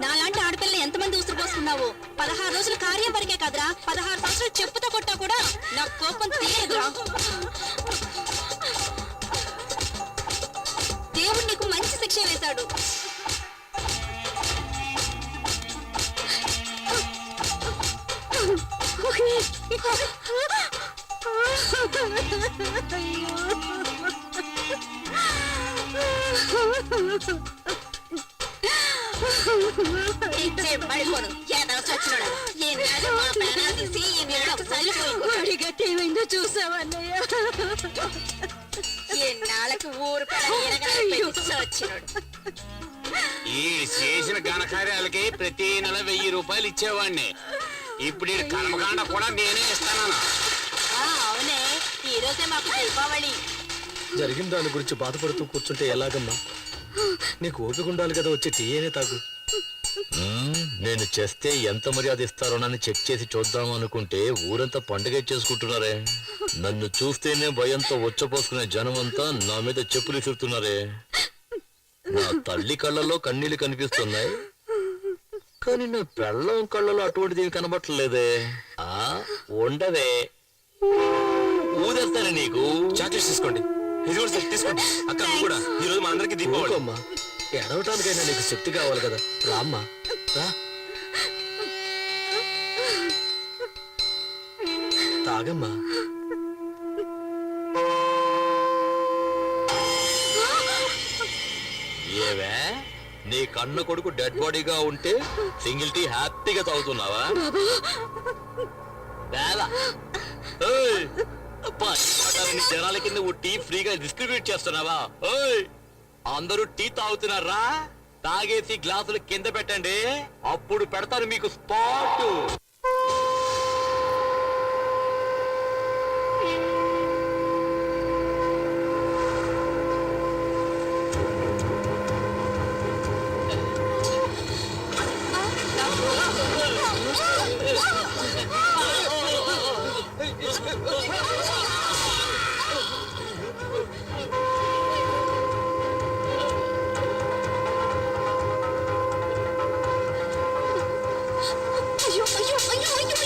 నాలాంటి ఆడపిల్లని ఎంతమంది ఉసురు పోసుకున్నావు? 16 రోజులు కార్యం వరకే కదరా, 16 సంవత్సరాలు చెప్పుతో కొట్టా కూడా నా కోపం తీయదురా. దేవుడు నీకు మంచి శిక్ష వేశాడు. ఏమైందో చూసావన్నయ్య? ఎన్నాళ్ళకి ఊరు వచ్చినాడు. ఈ చేసిన ఘనకార్యాలకి ప్రతి నెల 1000 రూపాయలు ఇచ్చేవాడిని. ఇప్పుడు ఈ కర్మకాండ కూడా నేనే ఇస్తాను. అవునే, ఈ రోజే మాకు దీపావళి. జరిగిన దాని గురించి బాధపడుతూ కూర్చుంటే ఎలాగమ్మా? నీకు ఓపిక ఉండాలి కదా, వచ్చి టీయేనే తాగు. నేను చేస్తే ఎంత మర్యాద ఇస్తారోనని చెక్ చేసి చూద్దాం అనుకుంటే ఊరంతా పండుగ చేసుకుంటున్నారే. నన్ను చూస్తేనే భయంతో వచ్చపోసుకునే జనమంతా నా మీద చెప్పులు విసురుతున్నారే. నా తల్లి కళ్ళలో కన్నీళ్లు కనిపిస్తున్నాయి, కానీ నా పెళ్ళం కళ్ళలో అటువంటిది కనబట్టలేదే. ఉండవే, ఊదేస్తానే నీకు. చాక్లెట్స్ తీసుకోండి. ఇది కూడా తీసుకోండి. అక్క నువ్వు కూడా. ఈ రోజు మా అందరికి దీపావళి. అమ్మా, ఎడవటానికైనా నీకు శక్తి కావాలి కదా. రామ్మా రా, తాగమ్మా. ఏవే, నీ కన్న కొడుకు డెడ్ బాడీగా ఉంటే సింగిల్ టీ హ్యాపీగా తాగుతున్నావా? ఏయ్, పని జనాల కింద ఓ టీ ఫ్రీగా డిస్ట్రిబ్యూట్ చేస్తున్నావా? ఓయ్, అందరూ టీ తాగుతున్నారా? తాగేసి గ్లాసులు కింద పెట్టండి, అప్పుడు పెడతాను మీకు స్పాట్. అయ్యో అయ్యో అయ్యో అయ్యో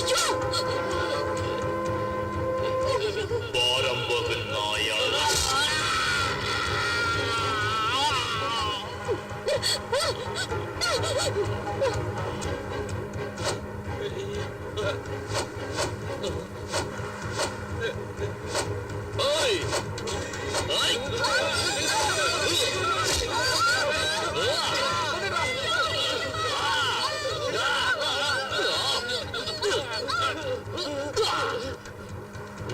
ఓయ్ ఓయ్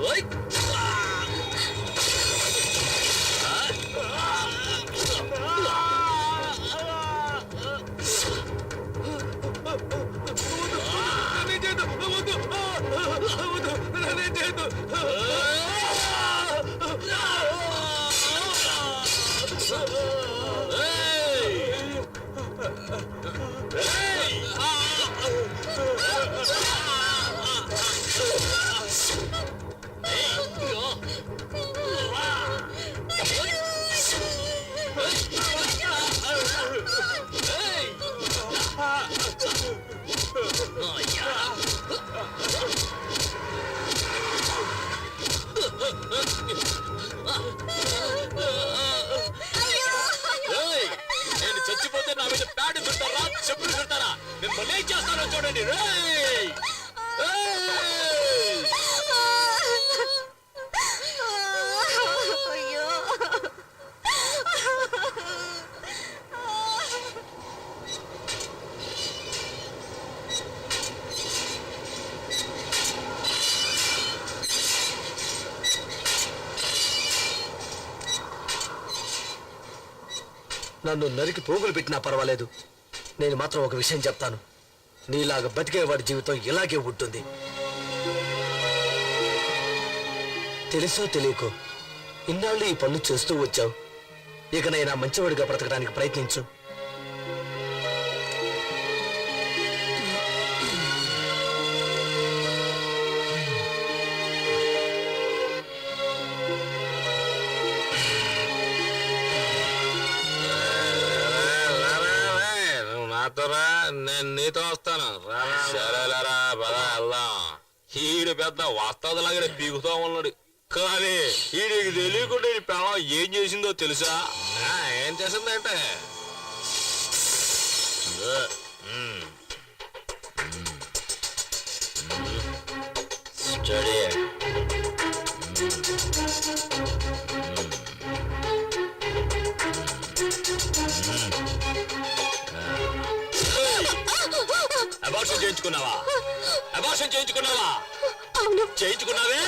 ఓయ్ ఏయ్! నేను చచ్చిపోతే నా మీద ప్యాడ్ చుడతారా చెప్పులు చుడతారా మిమ్మల్ని ఏం చేస్తానో చూడండి రేయ్! ఏయ్! అయ్యో నన్ను నరికి పోగులు పెట్టినా పర్వాలేదు, నేను మాత్రం ఒక విషయం చెప్తాను. నీలాగా బతికేవాడి జీవితం ఇలాగే ఉంటుంది. తెలుసో తెలియకో ఇన్నాళ్ళు ఈ పనులు చేస్తూ వచ్చావు. ఇకనైనా మంచివాడిగా బ్రతకడానికి ప్రయత్నించు. నువ్వు నాతో రా, నేను నీతో వస్తాను. సరేలేరా పద వెళ్దాం. ఈడు పెద్ద వస్తాదులాగా పీకుతా ఉన్నాడు, కానీ ఈడికి తెలియకుండా ఈ పిల్లం ఏం చేసిందో తెలుసా? ఏం చేసిందంటే స్టడీ అబార్షన్ చేయించుకున్నావా? అబార్షన్ చేయించుకున్నావా? అవును చేయించుకున్నావే?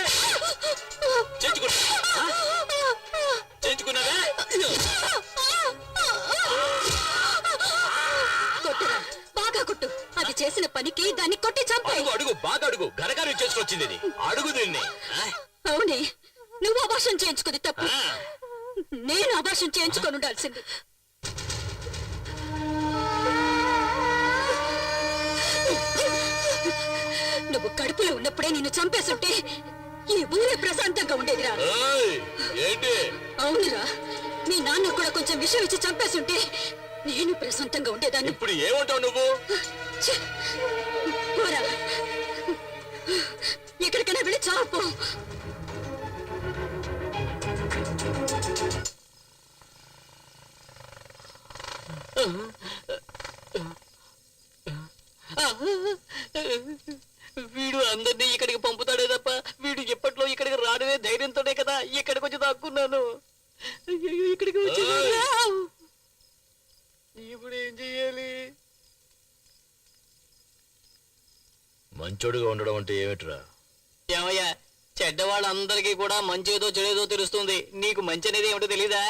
చేయించుకున్నావే? కొట్టురా, బాగా కొట్టు. అది చేసిన పనికి దాన్ని కొట్టి చంపాయి. అడుగు అడుగు బాగా అడుగు, గరగారు చేసుకొచ్చింది ఇది. అడుగు దీన్ని. అవునే, నువ్వు అభాషణ చేయించుకుంది తప్పు. నేను అభాషణ చేయించుకొని ఉండాల్సింది. నువ్వు కడుపులో ఉన్నప్పుడే నిన్ను చంపేస్తుంటే ఈ ఊరే ప్రశాంతంగా ఉండేదిరా. ఏయ్, ఏంటి? అవునురా, మీ నాన్న కూడా కొంచెం విషయం ఇచ్చి చంపేస్తుంటే నేను ప్రశాంతంగా ఉండేదాన్ని. ఇప్పుడు ఏమంటావు నువ్వు? ఛే! పోరా, ఎక్కడికైనా వెళ్ళి చావు. వీడు అందరినీ ఇక్కడికి పంపుతాడే తప్ప వీడు ఎప్పట్లో ఇక్కడికి రావడమే ధైర్యంతోనే కదా ఇక్కడికి వచ్చి దాక్కున్నాను. అయ్యయ్యో, ఇక్కడికి వచ్చి ఇప్పుడు ఏం చెయ్యాలి? మంచోడుగా ఉండడం అంటే ఏమిట్రా? ఏమయ్యా, చెడ్డవాళ్ళందరికీ కూడా మంచేదో చెడేదో తెలుస్తుంది. నీకు మంచి అనేది ఏమిటో తెలీదా?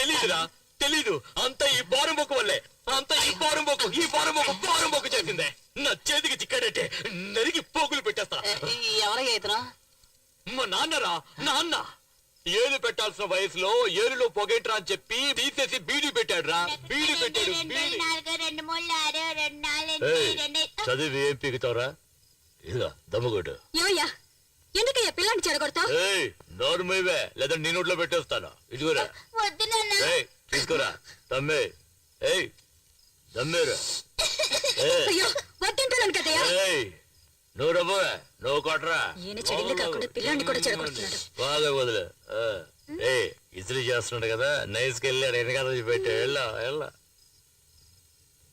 తెలీదురా, తెలీదు. అంతా ఈ బారంబొక్కు వల్లే. అంతా ఈ బారంబొక్కు చేసిందే. నా చేతికి చిక్కాడంటే నరికి పోగులు పెట్టేస్తా. ఎవరయ్యా ఇతను? మా నాన్నరా, నాన్న. ఏలు పెట్టాల్సిన వయసులో ఏలులో పొగేట్రా అని చెప్పి తీసేసి బీడీ పెట్టాడురా. బీడీ పెట్టాడు, బీడీ. ఏయ్, చదివి ఏం పీకుతావురా? ఇదిగా దమ్ముగొట్టు. ఏమయ్యా, ఎందుకయ్యా పిల్లాన్ని చెడగొడతావు? ఏయ్, నోరు మీవే, లేదా నీ నోట్లో పెట్టేస్తాను. ఇదిగోరా. ఏయ్, తీసుకోరా. దమ్మే. ఏయ్, దమ్మేరా. అయ్యో, వద్దంటున్నాను కదయ్యా. ఏయ్, నువ్వు రవ్వే, నువ్వు కొట్టరా. ఈయన చెడిలే కాకుండా పిల్లాన్ని కూడా చెడగొడుతున్నాడు. బాగా వదిలే. ఏయ్, ఇస్త్రీ చేస్తున్నాడు కదా, నైస్కి వెళ్ళాడు వెనకాల పెట్టా. వెళ్ళా వెళ్ళా.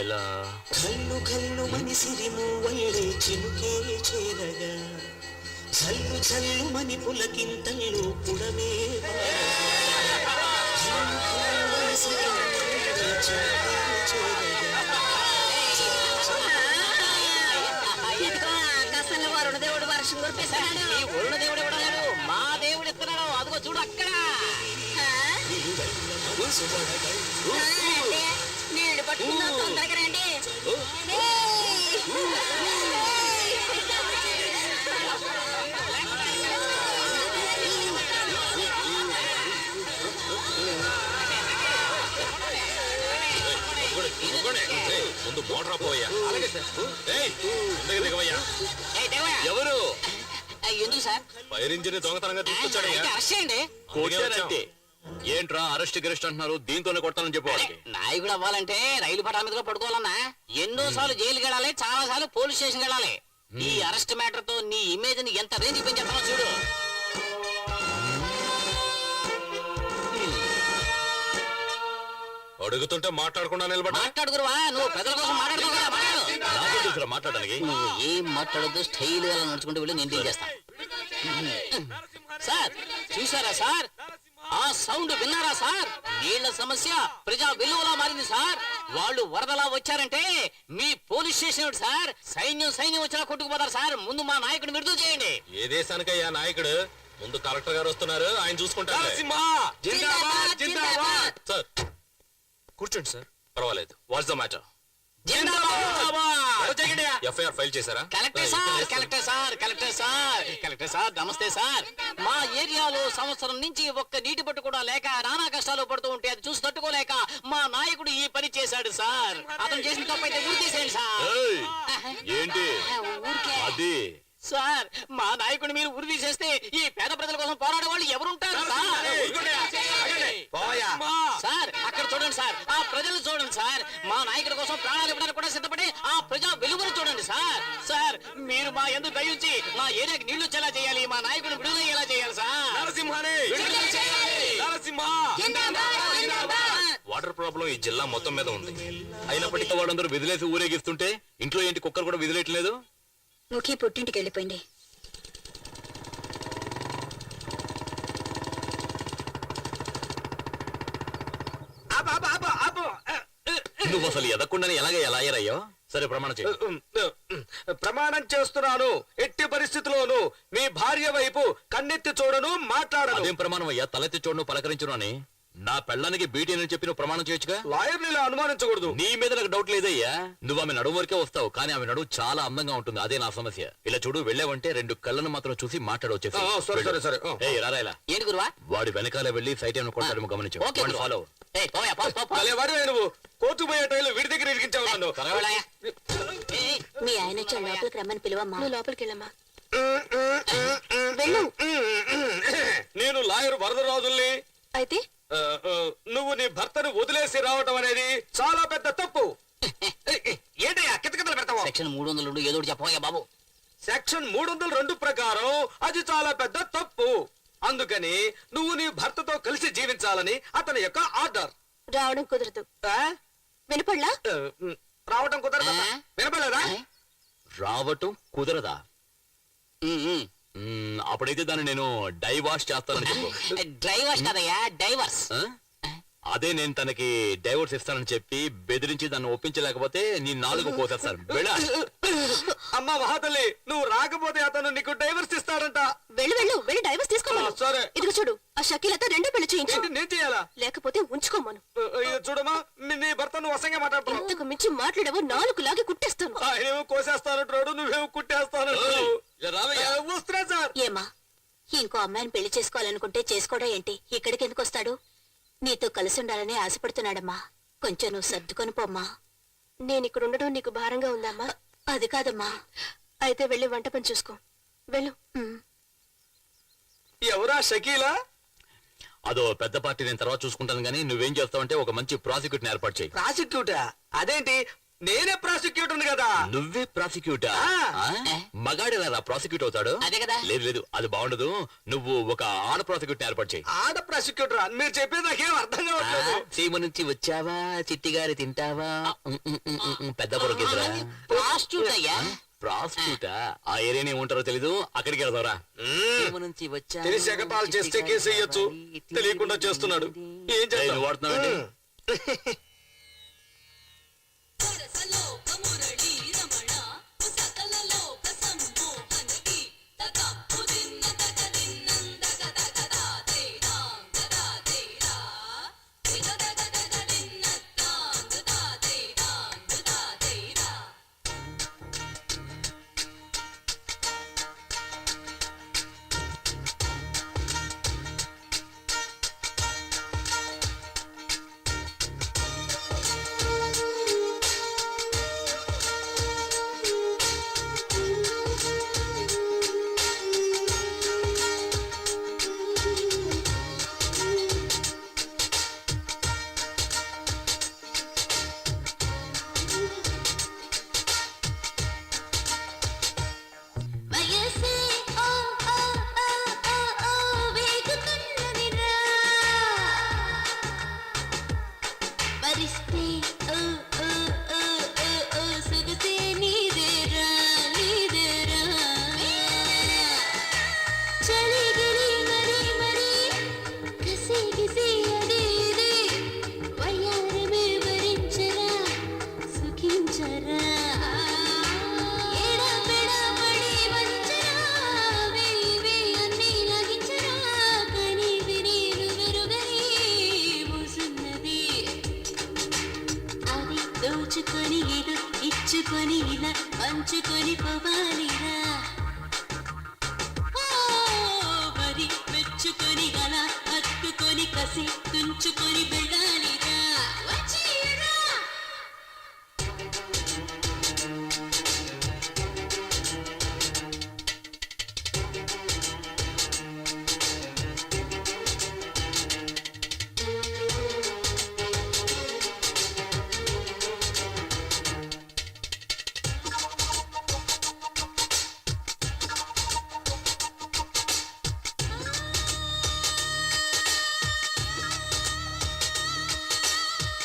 ఎలా? కల్లు కల్లు మని సిరిము వల్లే చినుకే చేరగా చల్లు చల్లు మని పులకింతల్లు పుడమే ఇదిగో ఆకాశంలో వరుణ దేవుడు వర్షం కురిపిస్తున్నాడు. ఈ వరుణ దేవుడు ఇవ్వడాడు, మా దేవుడు ఇస్తున్నాడు. అదిగో చూడు అక్కడ. అంటే నీళ్లు పట్టుకుందాం, తొందరగా రండి. ముందు మోటార్ పోయా. దిగవయ్యా. ఏయ్ దేవయ్య, ఎవరు? ఎందుకు సార్? ఫైర్ ఇంజిన్ దొంగతనంగా తీసుకొచ్చాడయ్యా. అయితే అరెస్ట్ చేయండి. కొట్టారంటే ఏంట్రా అరెస్ట్ గిరెస్ట్ అంటున్నారు? దీంతోనే కొట్టాలని చెప్పు వాళ్ళకి. నాయకుడు అవ్వాలంటే రైలు పట్టాల మీద పడుకోవాలన్నా ఎన్నో సార్లు జైలుకి వెళ్ళాలి, చాలా సార్లు పోలీస్ స్టేషన్ వెళ్ళాలి. ఈ అరెస్ట్ మ్యాటర్ తో నీ ఇమేజ్ ని ఎంత రేంజ్ పెంచేస్తానో చూడు. అడుగుతుంటే మాట్లాడకుండా నిలబడ్డా. మాట్లాడుకురువా, నువ్వు ప్రజల కోసం మాట్లాడుకోవు కదా, మాట్లాడు. నాకే తెలుసురా మాట్లాడడానికి. నువ్వు ఏం మాట్లాడద్దు, స్టైల్ గా నడుచుకుంటూ వెళ్ళి నేను డీల్ చేస్తాను. సార్ చూసారా సార్, ఆ సౌండ్ విన్నారా సార్? నీళ్ల సమస్య ప్రజా విలువలా మారింది సార్. వాళ్ళు వరదలా వచ్చారంటే మీ పోలీస్ స్టేషన్ ఏమిటి సార్? సైన్యం వచ్చినా కొట్టుకుపోతారు సార్. ముందు మా నాయకుడు విడుదల చేయండి. ఏ దేశానికయ్యా నాయకుడు? ముందు కలెక్టర్ గారు వస్తున్నారు, ఆయన చూసుకుంటారు. జిందాబాద్ జిందాబాద్. సార్ కూర్చోండి సార్. పర్వాలేదు. What's the matter? FIR file చేశారా? కలెక్టర్ సార్ నమస్తే సార్. మా ఏరియాలో సంవత్సరం నుంచి ఒక్క నీటి పట్టు కూడా లేక నానా కష్టాలు పడుతూ ఉంటే అది చూసి తట్టుకోలేక మా నాయకుడు ఈ పని చేశాడు సార్. అతను చేసిన తప్పైతే ఊరి తీసేయండి సార్. ఏయ్, ఏంటి ఊరికే అది? సార్ మా నాయకుడిని మీరు ఉరి తీసేస్తే ఈ పేద ప్రజల కోసం పోరాడే వాళ్ళు ఎవరుంటారు సార్? సార్ అక్కడ చూడండి సార్, ఆ ప్రజలు చూడండి సార్. మా నాయకుడి కోసం ప్రాణాలు ఇవ్వడానికి కూడా సిద్ధపడి ఆ ప్రజా వెలుగును చూడండి సార్. సార్ మీరు మా ఎందుకు దయించి మా ఏరియాకి నీళ్లు వచ్చేలా చేయాలి, మా నాయకుడిని విడుదలయ్యేలా చేయాలి సార్. విడుదల చేయాలి. వాటర్ ప్రాబ్లం ఈ జిల్లా మొత్తం మీద ఉంది. అయినప్పటికీ వాడందరూ విదిలేసి ఊరేగిస్తుంటే ఇంట్లో ఏంటి కుక్కర్ కూడా విదిలేయట్లేదు? ముఖి పుట్టింటికి వెళ్ళిపోయింది. నువ్వు అసలు ఎదకుండానే ఎలా అయ్యారయ్యో? సరే ప్రమాణం చేయి. ప్రమాణం చేస్తున్నాను, ఎట్టి పరిస్థితిలోనూ మీ భార్య వైపు కన్నెత్తి చూడను, మాట్లాడను. అదేం ప్రమాణం అయ్యా? తలెత్తి చూడను పలకరించును అని నా పెళ్ళానికి బీటీ అని చెప్పి నువ్వు ప్రమాణం చేయొచ్చుగా. లాయర్ని ఇలా అనుమానించకూడదు. నీ మీద నాకు డౌట్ లేదయ్యా. నువ్వు ఆమె నడుము వరకే వస్తావు, కానీ ఆమె నడువు చాలా అందంగా ఉంటుంది. అదే నా సమస్య. ఇలా చూడు, వెళ్ళావంటే 2 కళ్ళను మాత్రం చూసి మాట్లాడవచ్చు. సరే. రారా ఇలా. ఏంటి గురువా? వాడి వెనకాల వెళ్ళి సైట్ ఏమైనా కొట్టాడేమో గమనించు. ఓకే గురువా. ఫాలో. ఏయ్, పోయా, పో, పో, పో. వాడు నువ్వు కోర్టు పోయే టైంలో వీడి దగ్గర ఇరికించావు నన్ను. త్వరగా మీ ఆయన వచ్చి లోపలికి రమ్మని పిలువమ్మా. నువ్వు లోపలికి వెళ్ళమ్మా. వెళ్ళు. నేను లాయర్ వరదరాజుల్ని. అయితే నువ్వు నీ భర్తను వదిలేసి రావటం అనేది చాలా పెద్ద తప్పు. ఏంటయ్యా కితకితలు పెడతావు? సెక్షన్ 302 ఏదో ఒకటి చెప్పవయ్యా బాబు. సెక్షన్ 302 ప్రకారం అది చాలా పెద్ద తప్పు. అందుకని నువ్వు నీ భర్తతో కలిసి జీవించాలని అతని యొక్క ఆర్డర్. రావడం కుదరదు. వినపడలా? రావటం కుదరదా? వినపడలేదా? రావటం కుదరదా? అప్పుడైతే దాన్ని నేను డైవాష్ చేస్తానని చెప్పు. డ్రైవర్స్ కదయ్యా, డైవర్స్. ఆ? అదే నేను తనకి డైవర్స్ ఇస్తానని చెప్పి బెదిరించి దాన్ని ఒప్పించలేకపోతే నీ 4 కోసేస్తాను. వెళ్ళా. అమ్మా మహాతల్లి, నువ్వు రాకపోతే అతను నీకు డైవర్స్ ఇస్తాడంట. వెళ్ళి డైవర్స్ తీసుకోమను. సరే. ఇదిగో చూడు, ఆ షకీలతో 2 పెళ్లి చేయించు. ఏంటి నేను చేయాలా? లేకపోతే ఉంచుకోమను. ఇది చూడమ్మా, నీ భర్త నువ్వు అసంగా మాట్లాడుతున్నావు. ఇంతకు మించి మాట్లాడవో 4 లాగి కుట్టేస్తాను. ఆయనేమో కోసేస్తానంటున్నాడు, నువ్వేమో కుట్టేస్తానంటున్నావు. వస్తున్నా సార్. ఏమా, ఇంకో అమ్మాయిని పెళ్లి చేసుకోవాలనుకుంటే చేసుకోవడం ఏంటి? ఇక్కడికి ఎందుకు వస్తాడు? నీతో కలిసి ఉండాలని ఆశపడుతున్నాడమ్మా. కొంచెం నువ్వు సర్దుకొని పోమ్మా. నేను ఇక్కడ ఉండడం నీకు భారంగా ఉందమ్మా? అది కాదమ్మా. అయితే వెళ్ళి వంట పని చూసుకో. వెళ్ళు. ఎవరా షకీలా? అదో పెద్ద పార్టీ, నేను తర్వాత చూసుకుంటాను. కానీ నువ్వేం చేస్తావంటే ఒక మంచి ప్రాసిక్యూటర్ ఏర్పాటు చేయి. ప్రాసిక్యూటా? అదేంటి నేనే ప్రాసిక్యూటర్ కదా. నువ్వే ప్రాసిక్యూటర్? ఆ. మగాడేలా ప్రాసిక్యూట్ అవుతాడు? అదే కదా. లేదు లేదు, అది బాగుండదు. నువ్వు ఒక ఆడ ప్రాసిక్యూట్ ఏర్పాటు చేయి. ఆడ ప్రాసిక్యూటర్ మీరు చెప్పేది నాకేం అర్థం కావట్లేదు. సీమ నుంచి వచ్చావా, చిట్టిగారి తింటావా, పెద్ద పొరకేసరా? ప్రాస్టిట్యూట్ అయ్యా. ప్రాసిక్యూటా? ఆ ఏరియాని ఏముంటారో తెలీదు, అక్కడికి వెళ్దారా? నుంచి వచ్చా తెలిసి ఎగతాళి చేస్తే కేసు వేయొచ్చు, తెలియకుండా చేస్తున్నాడు. ఏం చేస్తాం? వాడుతున్నావు? వయసే ఓ ఓ ఓ ఓ ఓ వేగుతున్నదిరా పరిస్తే ఓ ఓ ఓ ఓ ఓ సొగసే నీదేరా నీదేరా చలిగిలి మరి మరి కసి గిసి అది ఇది వయ్యారమే భరించరా సుఖించరా దోచుకొని ఏదో ఇచ్చుకొని ఇలా పంచుకొని పోవాలిరా మరి మెచ్చుకొని అలా హత్తుకొని కసి తుంచుకొని వెళ్ళాలిరా వచ్చేయరా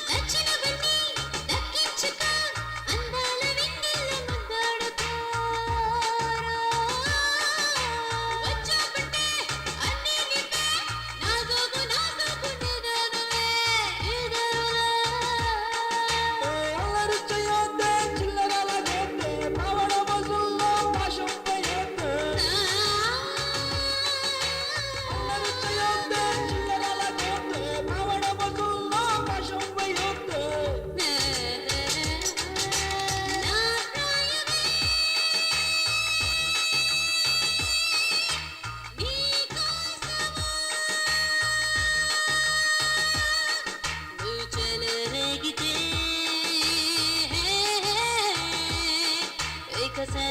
నచ్చినవన్నీ దక్కించుకో అందాల వెన్నెల ముద్దాడుకో వచ్చావంటే అన్నీ నింపే నా సోకు నిదానమే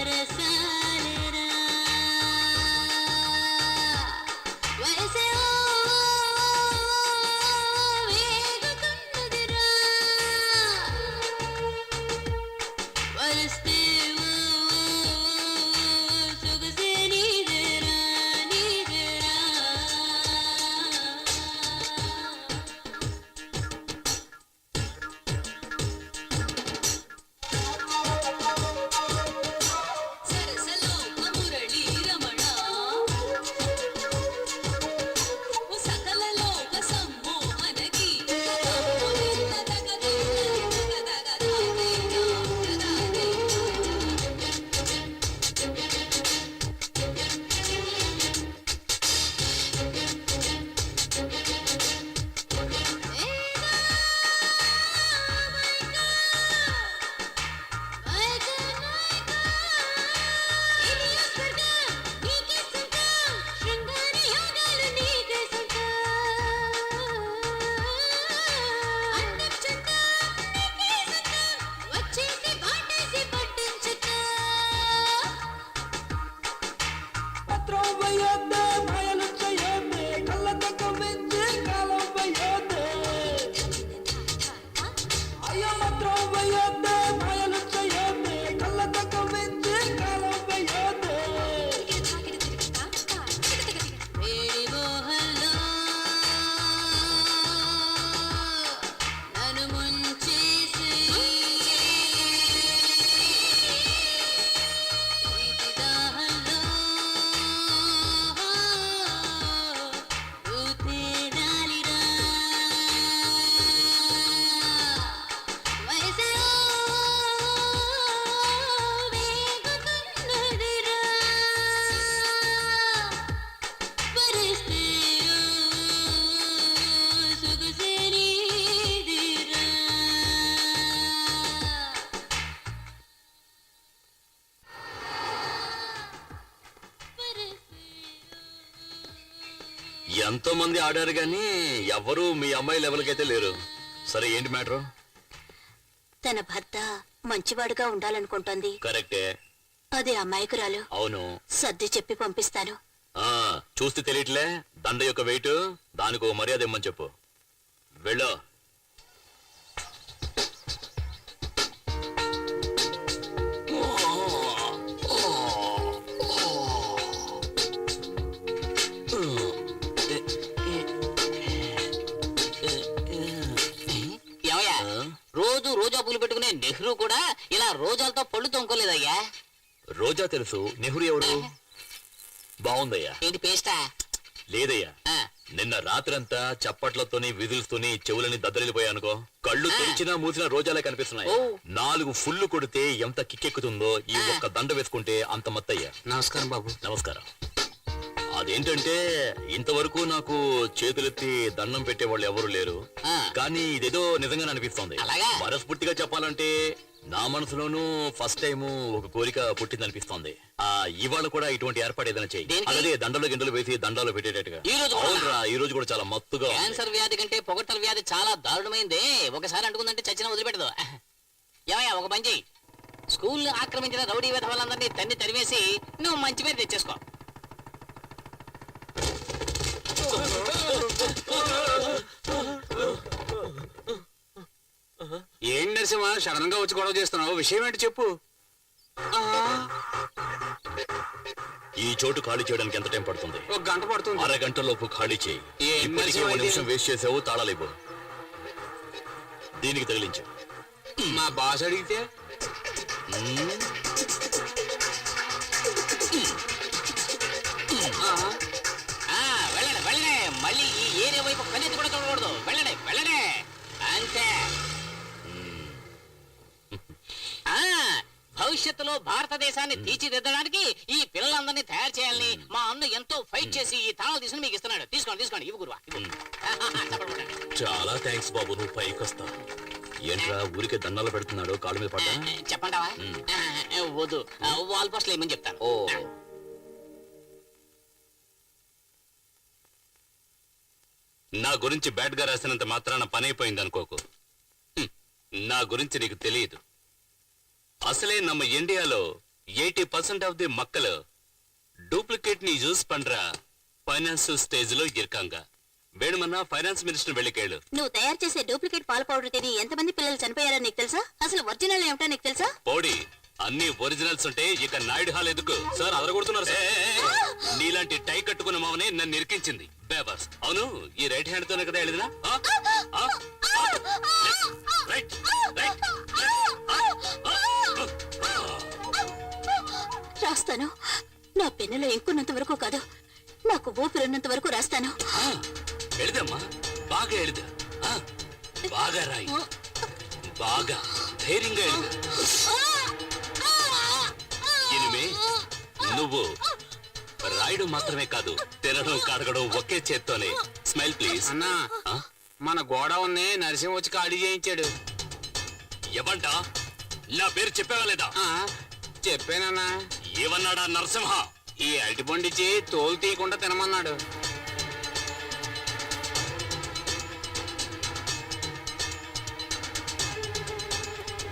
సరసాలరా వయసే వేగుతున్నదిరా వరిస్తే సొగసే నీదేరా నీదేరా సకల ఎంతో మంది ఆడారు గాని ఎవరు మీ అమ్మాయి లెవెల్కి అయితే లేరు. సరే ఏంటి మ్యాటర్? తన భర్త మంచివాడుగా ఉండాలనుకుంటోంది. కరెక్టే. అదే అమాయకురాలు. అవును. సర్ది చెప్పి పంపిస్తాను. ఆ చూస్తే తెలియట్లే దండ యొక్క వెయిట్, దానికి మర్యాద ఇమ్మని చెప్పు. వెళ్ళు. ఏమయ్యా, రోజు రోజా పూలు పెట్టుకునే నెహ్రూ కూడా ఇలా రోజాలతో పళ్ళు తొంకోలేదయ్యా. రోజా తెలుసు, నెహ్రూ ఎవరు? బాగుందయ్యా. ఏంటి పేస్టా? లేదయ్యా, ఆ, నిన్న రాత్రంతా చప్పట్లతోని విజిల్స్తోని చెవులని దద్దరిల్లిపోయానుకో, కళ్ళు తెరిచినా మూసినా రోజాలే కనిపిస్తున్నాయి. ఓ. 4 ఫుల్లు కొడితే ఎంత కిక్కెక్కుతుందో ఈ ఒక్క దండ వేసుకుంటే అంత మత్తయ్యా. నమస్కారం బాబు. నమస్కారం. అదేంటంటే ఇంతవరకు నాకు చేతులెత్తి దండం పెట్టేవాళ్ళు ఎవరు లేరు. ఆ. కానీ ఇదేదో నిజంగానే అనిపిస్తోంది. అలాగా? మనస్ఫూర్తిగా చెప్పాలంటే నా మనసులోనూ ఫస్ట్ టైం ఒక కోరిక పుట్టిందనిపిస్తోంది. ఇవాళ కూడా ఇటువంటి ఏర్పాటు ఏదైనా చెయ్యి. దేనికి? అలాగే దండలు గిండలు వేసి దండాలు పెట్టేటట్టుగా. ఈ రోజు కూడా? అవునరా, ఈ రోజు కూడా చాలా మత్తుగా ఉంది. క్యాన్సర్ వ్యాధి కంటే పొగట్టల వ్యాధి చాలా దారుణమైంది. ఒకసారి అంటుకుందంటే చచ్చిన వదిలిపెట్టదు. ఏమయ్యా, ఒక పని చెయ్యి. స్కూల్ ఆక్రమించిన రౌడీ విధవాళ్ళందరినీ తన్ని తరివేసి నువ్వు మంచి పేరు తెచ్చేసుకో. ఏం నరసింహ సడన్ గా వచ్చి గొడవ చేస్తున్నావు? విషయం ఏంటి చెప్పు. ఈ చోటు ఖాళీ చేయడానికి ఎంత టైం పడుతుంది? 1 గంట పడుతుంది. అరగంటలోపు ఖాళీ చేయి. ఏం ఇప్పటికీ నరసింహ 1 ఇది? నిమిషం వేస్ట్ చేసావు. తాళాలేవు. దీనికి తగిలించు. మా బాస్ అడిగితే ఆ, వెళ్ళండి వెళ్ళండి. మళ్ళీ ఈ ఏరియా వైపు కన్నెత్తి కూడా చూడకూడదు. వెళ్ళండి వెళ్ళండి. అంతే. ఆ, భవిష్యత్తులో భారతదేశాన్ని తీర్చిదిద్దడానికి ఈ పిల్లలందరినీ తయారు చేయాలని మా అన్న ఎంతో ఫైట్ చేసి ఈ తాళాలు తీసుకుని మీకు ఇస్తున్నాడు. తీసుకోండి తీసుకోండి. ఇవి గురువా. చెప్పండి. చాలా థ్యాంక్స్ బాబు, నువ్వు పైకి వస్తా. ఏంట్రా ఊరికే దండాలు పెడుతున్నాడు, కాళ్ళ మీద పడ్డా? చెప్పంటావా? వద్దు, వాల్ పోస్ట్లు ఏమని చెప్తాను. ఓ, నా గురించి బ్యాడ్ గా రాసినంత మాత్రాన పని అయిపోయింది అనుకోకు. నా గురించి నీకు తెలియదు. అసలే నమ్మ ఇండియాలో 80% ఆఫ్ ది మక్కలు డూప్లికేట్ ని యూజ్ పండ్రా ఫైనాన్స్ స్టేజ్ లో ఇరకాంగా. వేణుమన్నా ఫైనాన్స్ మినిస్టర్ వెళ్ళి కేಳು. నువ్వు తయారు చేసే డూప్లికేట్ పాల పౌడర్ తిని ఎంతమంది పిల్లలు చనిపోయారో నీకు తెలుసా? అసలు ఒరిజినల్ ఏమిటో నీకు తెలుసా? పోడి, అన్ని ఒరిజినల్స్ ఉంటే ఇక నాయుడు హాల్ ఎందుకు? సార్ అదరగొడుతున్నారు సార్. నీలాంటి టై కట్టుకున్న మామనే నన్ను ఇరికించింది బేబర్స్. అవును, ఈ రైట్ హ్యాండ్ తోనే కదా వెళ్ళినా? Right right. రాస్తాను. నా పెన్నులో ఇంకున్నంత వరకు కాదు, నాకు ఊపిరున్నంత వరకు రాస్తాను. ఎഴുదమ్మా, బాగా ఎഴുద. బాగా రాయి, బాగా ధైర్యంగా ఎഴുద. ఇనిమే, నువ్వు రాయడం మాత్రమే కాదు, తినడం కడగడం ఒకే చేత్తోనే. Smile please. అన్నా, మన గోడౌన్ని నరసింహ వచ్చి ఖాళీ చేయించాడు. ఎవంటా? నా పేరు చెప్పావా లేదా? చెప్పానన్నా. ఏమన్నాడా నరసింహ? ఈ అరటిపండిచ్చి తోలు తీయకుండా తినమన్నాడు.